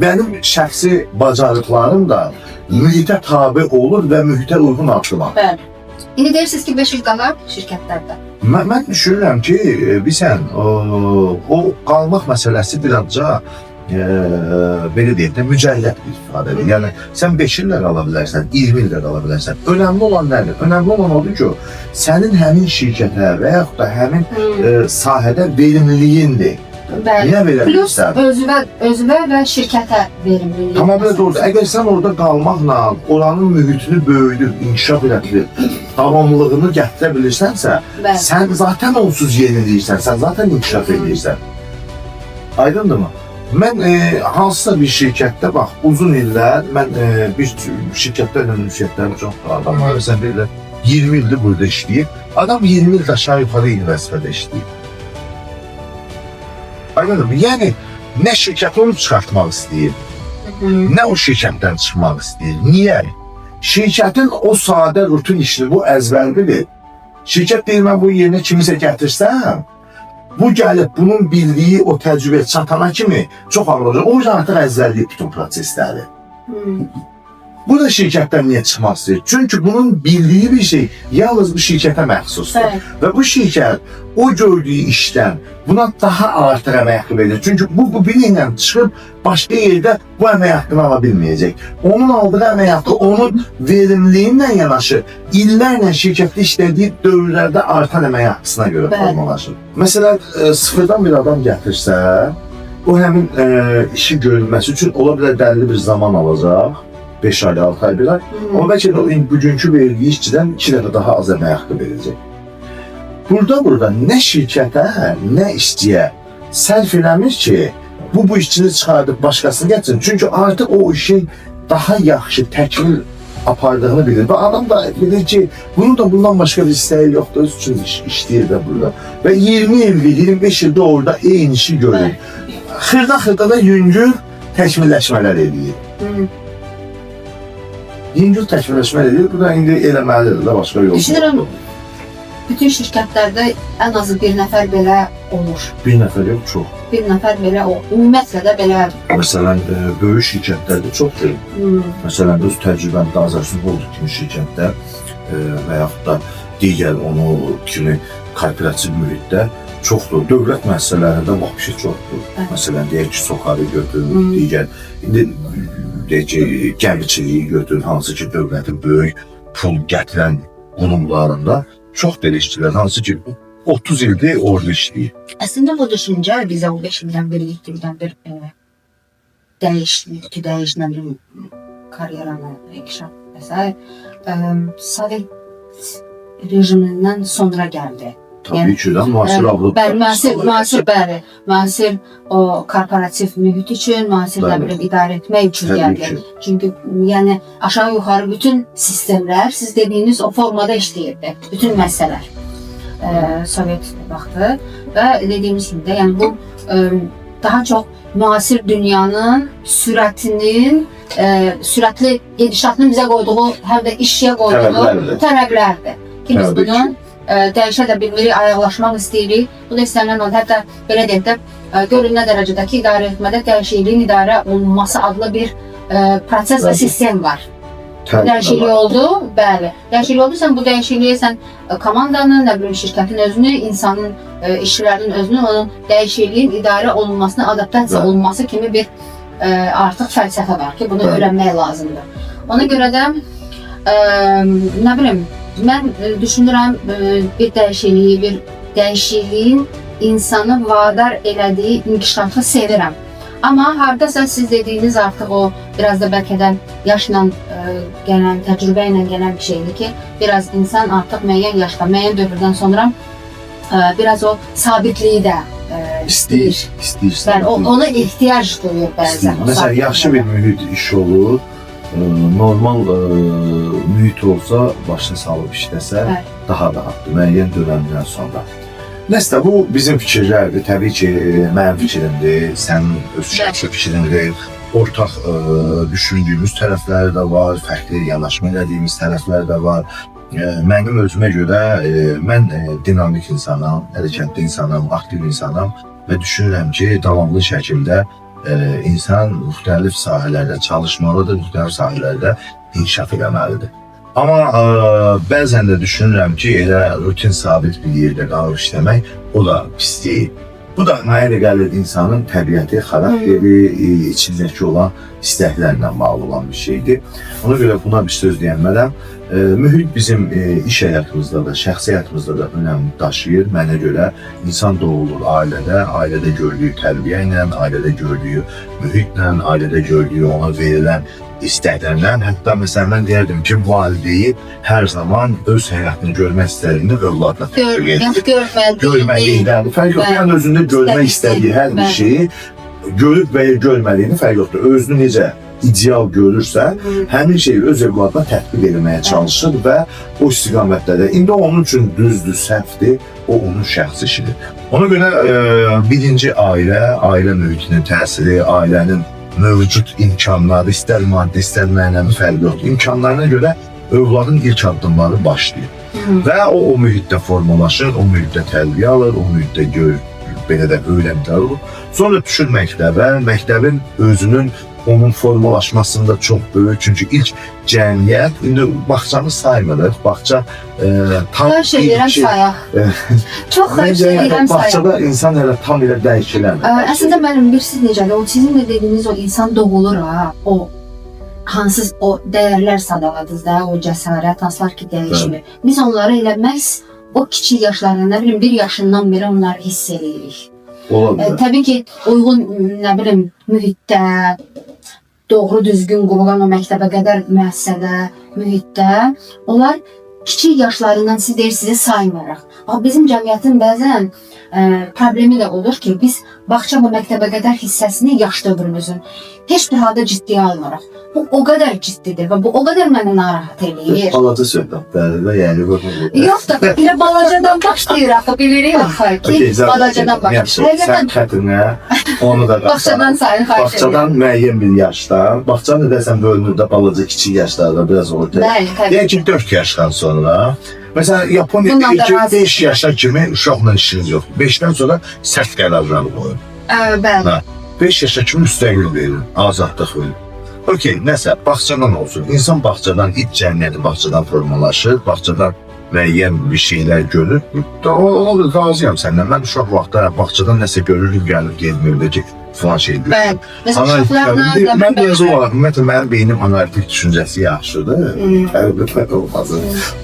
mənim şəxsi bacarıqlarım da mühitə tabe olur və mühitə uyğun addımlar. Bəli. İndi deyirsiniz ki, 5 il qalar şirkətlərdə. Mən düşünürəm ki, bilsən, o qalmaq məsələsi birazca belə deyək də, mücəllət bir ifadədir. Yəni, sən 5 illər qala bilərsən, 20 illər qala bilərsən. Önəmli olan nədir? Önəmli olan odur ki, sənin həmin şirkətə və yaxud da həmin sahədə verimliliyindir. Plus özüvə və şirkətə verimliliyi. Tamamilə doğrudur. Əgər sən orada qalmaqla oranın mühitini böyüdür, inkişaf edir, davamlılığını gətirə bilirsənsə, sən zaten onsuz yeniləyirsən, sən zaten inkişaf edirsən. Aydındırmı? Mən hansısa bir şirkətdə, bax, uzun illər, mən bir şirkətlərlə ünsiyyətlərim çoxdur. Adam sən deyirlər, 20 ildir burada işləyir. Adam 20 ildə aşağı yuxarı eyni vəzifədə işləyir. Aydındır mı? Yəni, nə şirkət onu çıxartmaq istəyir, nə o şirkətdən çıxmaq istəyir. Niyə? Şirkətin o sadə rutin işini, bu əzbərlidir. Şirkət deyir, mən bu yerinə kimisə gətirsəm, bu gəlib, bunun bildiyi o təcrübə çatana kimi çox ağır olacaq. O yüzden artıq əzbərliyib bütün prosesləri. Bu da şirkətdən niyə çıxmaq istəyir? Çünki bunun bildiyi bir şey yalnız bu şirkətə məxsusdur. Və bu şirkət o gördüyü işdən buna daha artıq əmək haqqı verir. Çünki bu bilinlə çıxıb başqa yerdə bu əmək haqqını ala bilməyəcək. Onun aldığı əmək haqqı onun verimliyinlə yanaşı illərlə şirkətdə işlədiyi dövrlərdə artan əmək haqqısına görə formalaşır. Məsələn, sıfırdan bir adam gətirsə, o həmin işi görülməsi üçün ola bilər dəlli bir zaman alacaq. 5 ay, 6 ay, 1 ay. Amma bəlkə də bugünkü verdiyi işçidən 2 dəfə daha az əmək haqqı verəcək. Burada nə şirkətə, nə işçiyə sərf eləmir ki, bu işçini çıxardıb başqasını gətirsin. Çünki artıq o işin daha yaxşı təkmil apardığını bilir. Və adam da bilir ki, bunun da bundan başqa bir istəyi yoxdur, öz üçün işləyir də burada. Və 20 ildir, 25 ildir orada eyni işi görür. Xırda da yüngül təkmilləşmələr edir. Yüngül təkmilləşmələr edir, bu da indi eləməlidir də başqa yol. Düşünürəm, bütün şirkətlərdə ən azı bir nəfər belə olur. Bir nəfər yox, çox. Bir nəfər belə o. Ümumiyyətlə də belə. Məsələn, böyük şirkətlərdə çoxdur. Məsələn, öz təcrübəmdə Azərbaycan kimi şirkətdə və yaxud da digər onu kimi korporativ mühitdə çoxdur. Dövlət müəssisələrində vəhşi çoxdur. Məsələn, deyək ki, soxarı götürün, digər indi deyək ki, gəmiçiliyi götürün, hansı ki, dövlətin böyük pul gətirən qurumlarında çox belə işçilər, hansı ki, 30 ildir orada işləyir. Əslində bu düşüncə bizə 15 ildən bir etdirdən bir dəyişiklik, nə bilim, karyeranı, inkişaf və s. Sovet rejimindən sonra gəldi. Tabii ki də, müasir Avropa. Bəli, müasir o korporativ mühit üçün, müasir nə bilim, idarə etmək üçün gəldi. Çünki yəni aşağı yuxarı bütün sistemlər, siz dediyiniz o formada işləyirdi. Bütün məsələlər. Sovet vaxtı və dediyimiz kimi də, yəni bu daha çox müasir dünyanın sürətinin, sürətli gedişatının bizə qoyduğu, həm də işyə qoyduğu tələblərdir. Ki biz bunun dəyişə də bilmirik, ayaqlaşmaq istəyirik. Bu da istənilən oldu. Hətta belə deyək də, görün nə dərəcədəki idarə etmədə dəyişikliyin idarə olunması adlı bir proses və sistem var. Dəyişiklik oldu, bəli. Dəyişiklik oldu, sən bu dəyişikliyə sən komandanın, nə bilim, şirkətin özünü, insanın, işçilərin özünü, onun dəyişikliyin idarə olunmasına, adaptasiya olunması kimi bir artıq fəlsəfə var ki, bunu öyrənmək lazımdır. Ona görə də, nə bilim, mən düşünürəm bir dəyişikliyin insanı vadar elədiyi inkişafı sevirəm. Amma hardasa siz dediyiniz artıq o biraz da bəlkə də yaşla gələn, təcrübə ilə gələn bir şeydir ki, biraz insan artıq müəyyən yaşda, müəyyən dövrdən sonra biraz o sabitliyi də istəyir. Yəni ona ehtiyac duyur bəzən. Məsələn, yaxşı bir mühit iş olur. Normal mühit olsa, başını salıb işləsə, daha rahatdır, müəyyən dönəmdən sonra. Nəsə, bu bizim fikirlərdir. Təbii ki, mənim fikrimdir, sənin öz şəxsi fikrindir. Ortaq düşündüyümüz tərəfləri də var, fərqli yanaşma elədiyimiz tərəfləri də var. Mənim özümə görə, mən dinamik insanam, hərəkətli insanam, aktiv insanam və düşünürəm ki, davamlı şəkildə insan müxtəlif sahələrdə çalışmalıdır, müxtəlif sahələrdə inkişaf eləməlidir. Amma bəzən də düşünürəm ki, elə rutin sabit bir yerdə qalıb işləmək, o da pis deyil. Bu da mənə gəlir insanın təbiəti, xarakteri, içindəki olan istəklərlə bağlı olan bir şeydir. Ona görə buna bir söz deyənmərəm. Mühit bizim iş həyatımızda da, şəxsi həyatımızda da önəm daşıyır. Mənə görə insan doğulur ailədə, ailədə gördüyü tərbiyə ilə, ailədə gördüyü mühitlə, ailədə gördüyü ona verilən istəklərdən. Hətta məsələn mən deyərdim ki, valideyn hər zaman öz həyatını görmək istədiyində övladına tətbiq edir. Görməliyindəndir. Fərq yoxdur. Yəni özündə görmək istədiyi hər bir şeyi görüb və ya görməliyini fərq yoxdur. Özünü necə ideal görürsə, həmin şeyi öz övladına tətbiq etməyə çalışır və o istiqamətdə də. İndi onun üçün düzdür, səhvdir, o onun şəxsi işidir. Ona görə birinci ailə mühitinin təsiri, ailənin mövcud imkanları, istər maddi, istər mənəvi fərqi yoxdur. İmkanlarına görə övladın ilk addımları başlayır. Və o mühitdə formalaşır, o mühitdə tərbiyə alır, o mühitdə belə də öyrəmlər olur. Sonra düşür məktəbə, məktəbin özünün onun formalaşmasında çox böyük. Çünki ilk cəmiyyət, indi bağçanı saymırıq, bağça tam ilk sayaq. Çox xahiş edirəm sayaq. Bağçada insan hələ tam elə dəyişiləmir. Əslində mənim bir siz necədir, o sizin də dediyiniz o insan doğulur ha, o hansı o dəyərlər sadaladınız da, o cəsarət, hansılar ki dəyişmir. Biz onları elə məhz o kiçik yaşlarında, nə bilim, 1 yaşından beri onları hiss edirik. Təbii ki, uyğun, nə bilim, mühitdə, doğru düzgün qurulan o məktəbə qədər müəssisədə, mühitdə, onlar kiçik yaşlarından siz deyirsiniz saymırıq. Bizim cəmiyyətin bəzən problemi də olur ki, biz bağça və məktəbə qədər hissəsini yaş dövrümüzün heç bir halda ciddiyə almırıq. Bu o qədər ciddidir və bu o qədər məni narahat eləyir. Balaca söhbətlərdir və yəni bu. Yox da elə balacadan başlayır axı, bilirik axı ki, balacadan başlayır. Sən xətrinə onu da Bağçadan sayın xahiş edirəm. Bağçadan müəyyən bir yaşdan, bağça nədən bölünür də balaca kiçik yaşlarda biraz olur. Bəli, təbii. Deyək ki 4 yaşdan sonra məsələn Yaponiyada 5 yaşa kimi uşaqla işiniz yoxdur. 5-dən sonra sərt qərarlar qoyur. Bəli. 5 yaşa kimi müstəqil verir, azadlıq verir. Okey, nəsə, bağçadan olsun. İnsan bağçadan, iç cəmiyyəti bağçadan formalaşır, bağçadan müəyyən bir şeylər görür. O razıyam səndən. Mən uşaq vaxtda bağçadan nəsə görürüm, gəlir, gelmir, ki, falan şey deyir. Bəli. Məsələn, uşaqlarla... Mən biraz olaraq, ümumiyyətlə, mənim beynim analitik düşüncəsi yaxşıdır. Əlbəttə olmaz.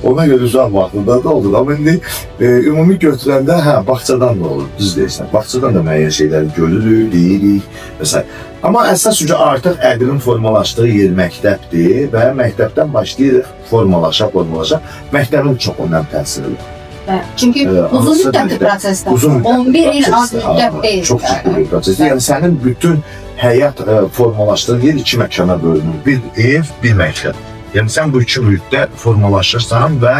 Ona görə uşaq vaxtında da olur. Amma indi ümumi götürəndə, bağçadan da olur, düz deyirsən. Bağçadan da müəyyən şeyləri görürük, deyirik, məsələn. Amma əsas üçün artıq əqlin formalaşdığı yer məktəbdir və məktəbdən başlayır formalaşa. Məktəbin çox önəm təsiridir. Çünki uzun müddətli prosesdir. 11 il az müddət deyil. Çox ciddi bir prosesdir. Yəni sənin bütün həyat formalaşdığı yer 2 məkana bölünür. Bir ev, bir məktəb. Yəni sən bu 2 müddətdə formalaşırsan və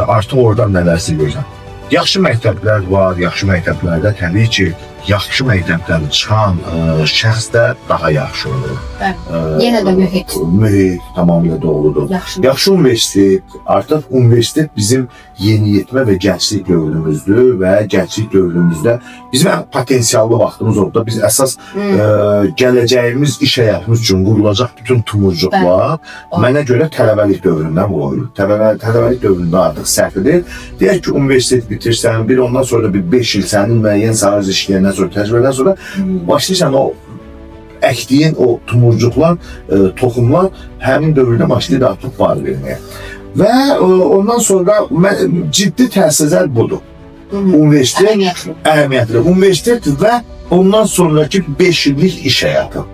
artıq oradan nələrsə görürsən. Yaxşı məktəblər var, yaxşı məktəblərdə təbii ki, yaxşı məktəbdən çıxan şəxs də daha yaxşı olur. Yenə də mühit. Mühit tamamilə doğrudur. Yaxşı universitet, artıq universitet bizim yeniyetmə və gənclik dövrümüzdür və gənclik dövrümüzdə bizim potensiallı vaxtımız oldu. Biz əsas gələcəyimiz, iş həyatımız üçün qurulacaq bütün tumurcuqlar mənə görə tələbəlik dövründən qoyulur. Tələbəlik dövründə artıq səhvdir. Deyək ki, universitet bitirsən, ondan sonra bir 5 il sənin müəyyən sahəz işləyəndən sonra, təcrübədən sonra başlayırsan o əkdiyin o tumurcuqlar, toxumlar həmin dövrdə başlayır artıq var verməyə. Və ondan sonra ciddi təsirlər budur. Universitet əhəmiyyətli. Universitet və ondan sonraki 5 illik iş həyatı.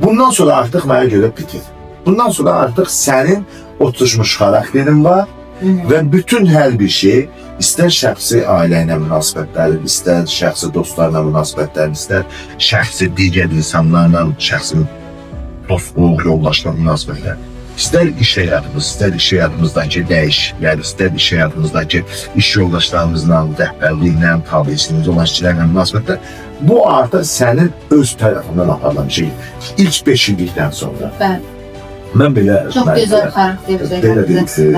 Bundan sonra artıq mənə görə bitir. Bundan sonra artıq sənin oturmuş xarakterin var və bütün hər bir şey, istər şəxsi ailə ilə münasibətlərin, istər şəxsi dostlarla münasibətlərin, istər şəxsi digər insanlarla, şəxsi dostluq, yoldaşlıq münasibətlərin, istər iş həyatımız, istər iş həyatımızdakı dəyişikliklər, istər iş həyatımızdakı iş yoldaşlarımızla, rəhbərliklə, tabiçilimizlə, yoldaşçılarla münasibətlər, bu artıq sənin öz tərəfindən aparılan şey. İlk 5 illikdən sonra. Mən belə... Çox gözəl xarakterizə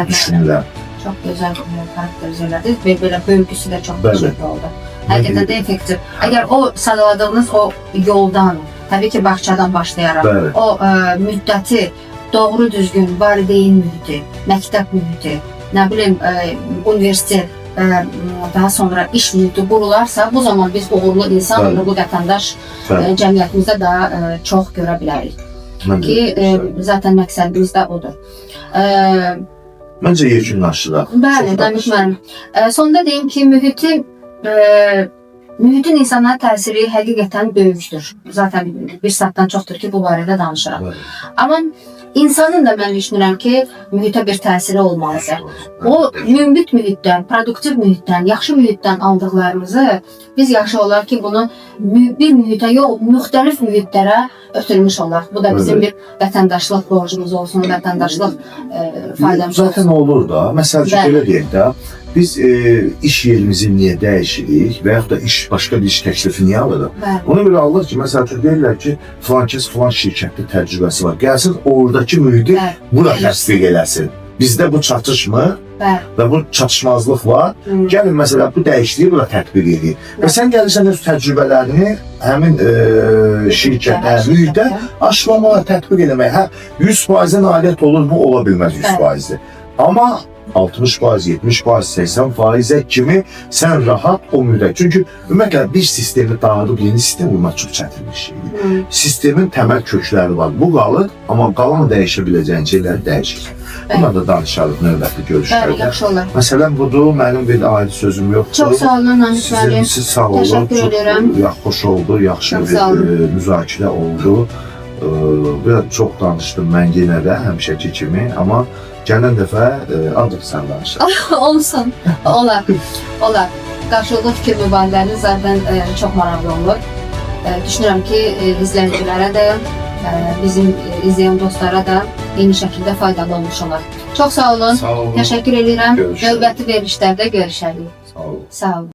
düşünürəm. Çox gözəl xarakterizə elədiniz və belə bölgüsü də çox gözəl oldu. Həqiqətən də effektiv. Əgər o sadaladığınız o yoldan, təbii ki, bağçadan başlayaraq, o müddəti doğru düzgün valideyn mühiti, məktəb mühiti, nə bilim, universitet, daha sonra iş mühiti qurularsa, bu zaman biz uğurlu insan, uğurlu vətəndaş cəmiyyətimizdə daha çox görə bilərik. Ki, zaten məqsədimiz də odur. Məncə yekunlaşdıraq. Bəli, danışmıram. Sonunda deyim ki, mühitin insanlara təsiri həqiqətən böyükdür. Zaten bir saatdan çoxdur ki, bu barədə danışıraq. Amma insanın da mən düşünürəm ki, mühitə bir təsiri olmalıdır. O mümbit mühitdən, produktiv mühitdən, yaxşı mühitdən aldıqlarımızı biz yaxşı olar ki, bunu bir mühitə yox, müxtəlif mühitlərə ötürmüş olar. Bu da bizim bir vətəndaşlıq borcumuz olsun, vətəndaşlıq faydamız olsun. Zaten olur da. Məsəl üçün belə deyək də, biz iş yerimizi niyə dəyişirik və yaxud da başqa bir iş təklifi niyə alırıq? Ona görə alır ki, məsəl üçün deyirlər ki, filan kəs filan şirkətdə təcrübəsi var. Gəlsin oradakı mühiti bura təsdiq eləsin. Bizdə bu çatışmır və bu çatışmazlıq var. Gəlin məsələn bu dəyişikliyi bura tətbiq edir. Və sən gəlirsən öz təcrübələrini həmin şirkətə, mühitə aşılamağa, tətbiq eləməyə. 100%-ə nailiyyət olur mu? Ola bilməz 100%-dir. Amma 60%, 70%, 80%-ə kimi sən rahat o müddət. Çünki ümumiyyətlə bir sistemi dağıdıb yeni sistem qurmaq çox çətin bir şeydir. Sistemin təməl kökləri var. Bu qalır, amma qalan dəyişə biləcəyin şeyləri dəyişir. Buna da danışarıq növbəti görüşlərdə. Yaxşı olar. Məsələn, budur, mənim bir ayrı sözüm yoxdur. Çox sağ olun, Namik müəllim. Siz sağ olun. Təşəkkür edirəm. Xoş oldu, yaxşı bir müzakirə oldu. Biraz çox danışdım mən yenə də, həmişəki kimi, amma gələn dəfə ancaq sən danışır. Olsun, olar. Qarşılıqlı fikir mübadilələri zaten çox maraqlı olur. Düşünürəm ki, izləyicilərə də, bizim izləyən dostlara da eyni şəkildə faydalı olmuş olar. Çox sağ olun. Sağ olun. Təşəkkür edirəm. Görüşərik. Növbəti verilişlərdə görüşərik. Sağ olun. Sağ olun.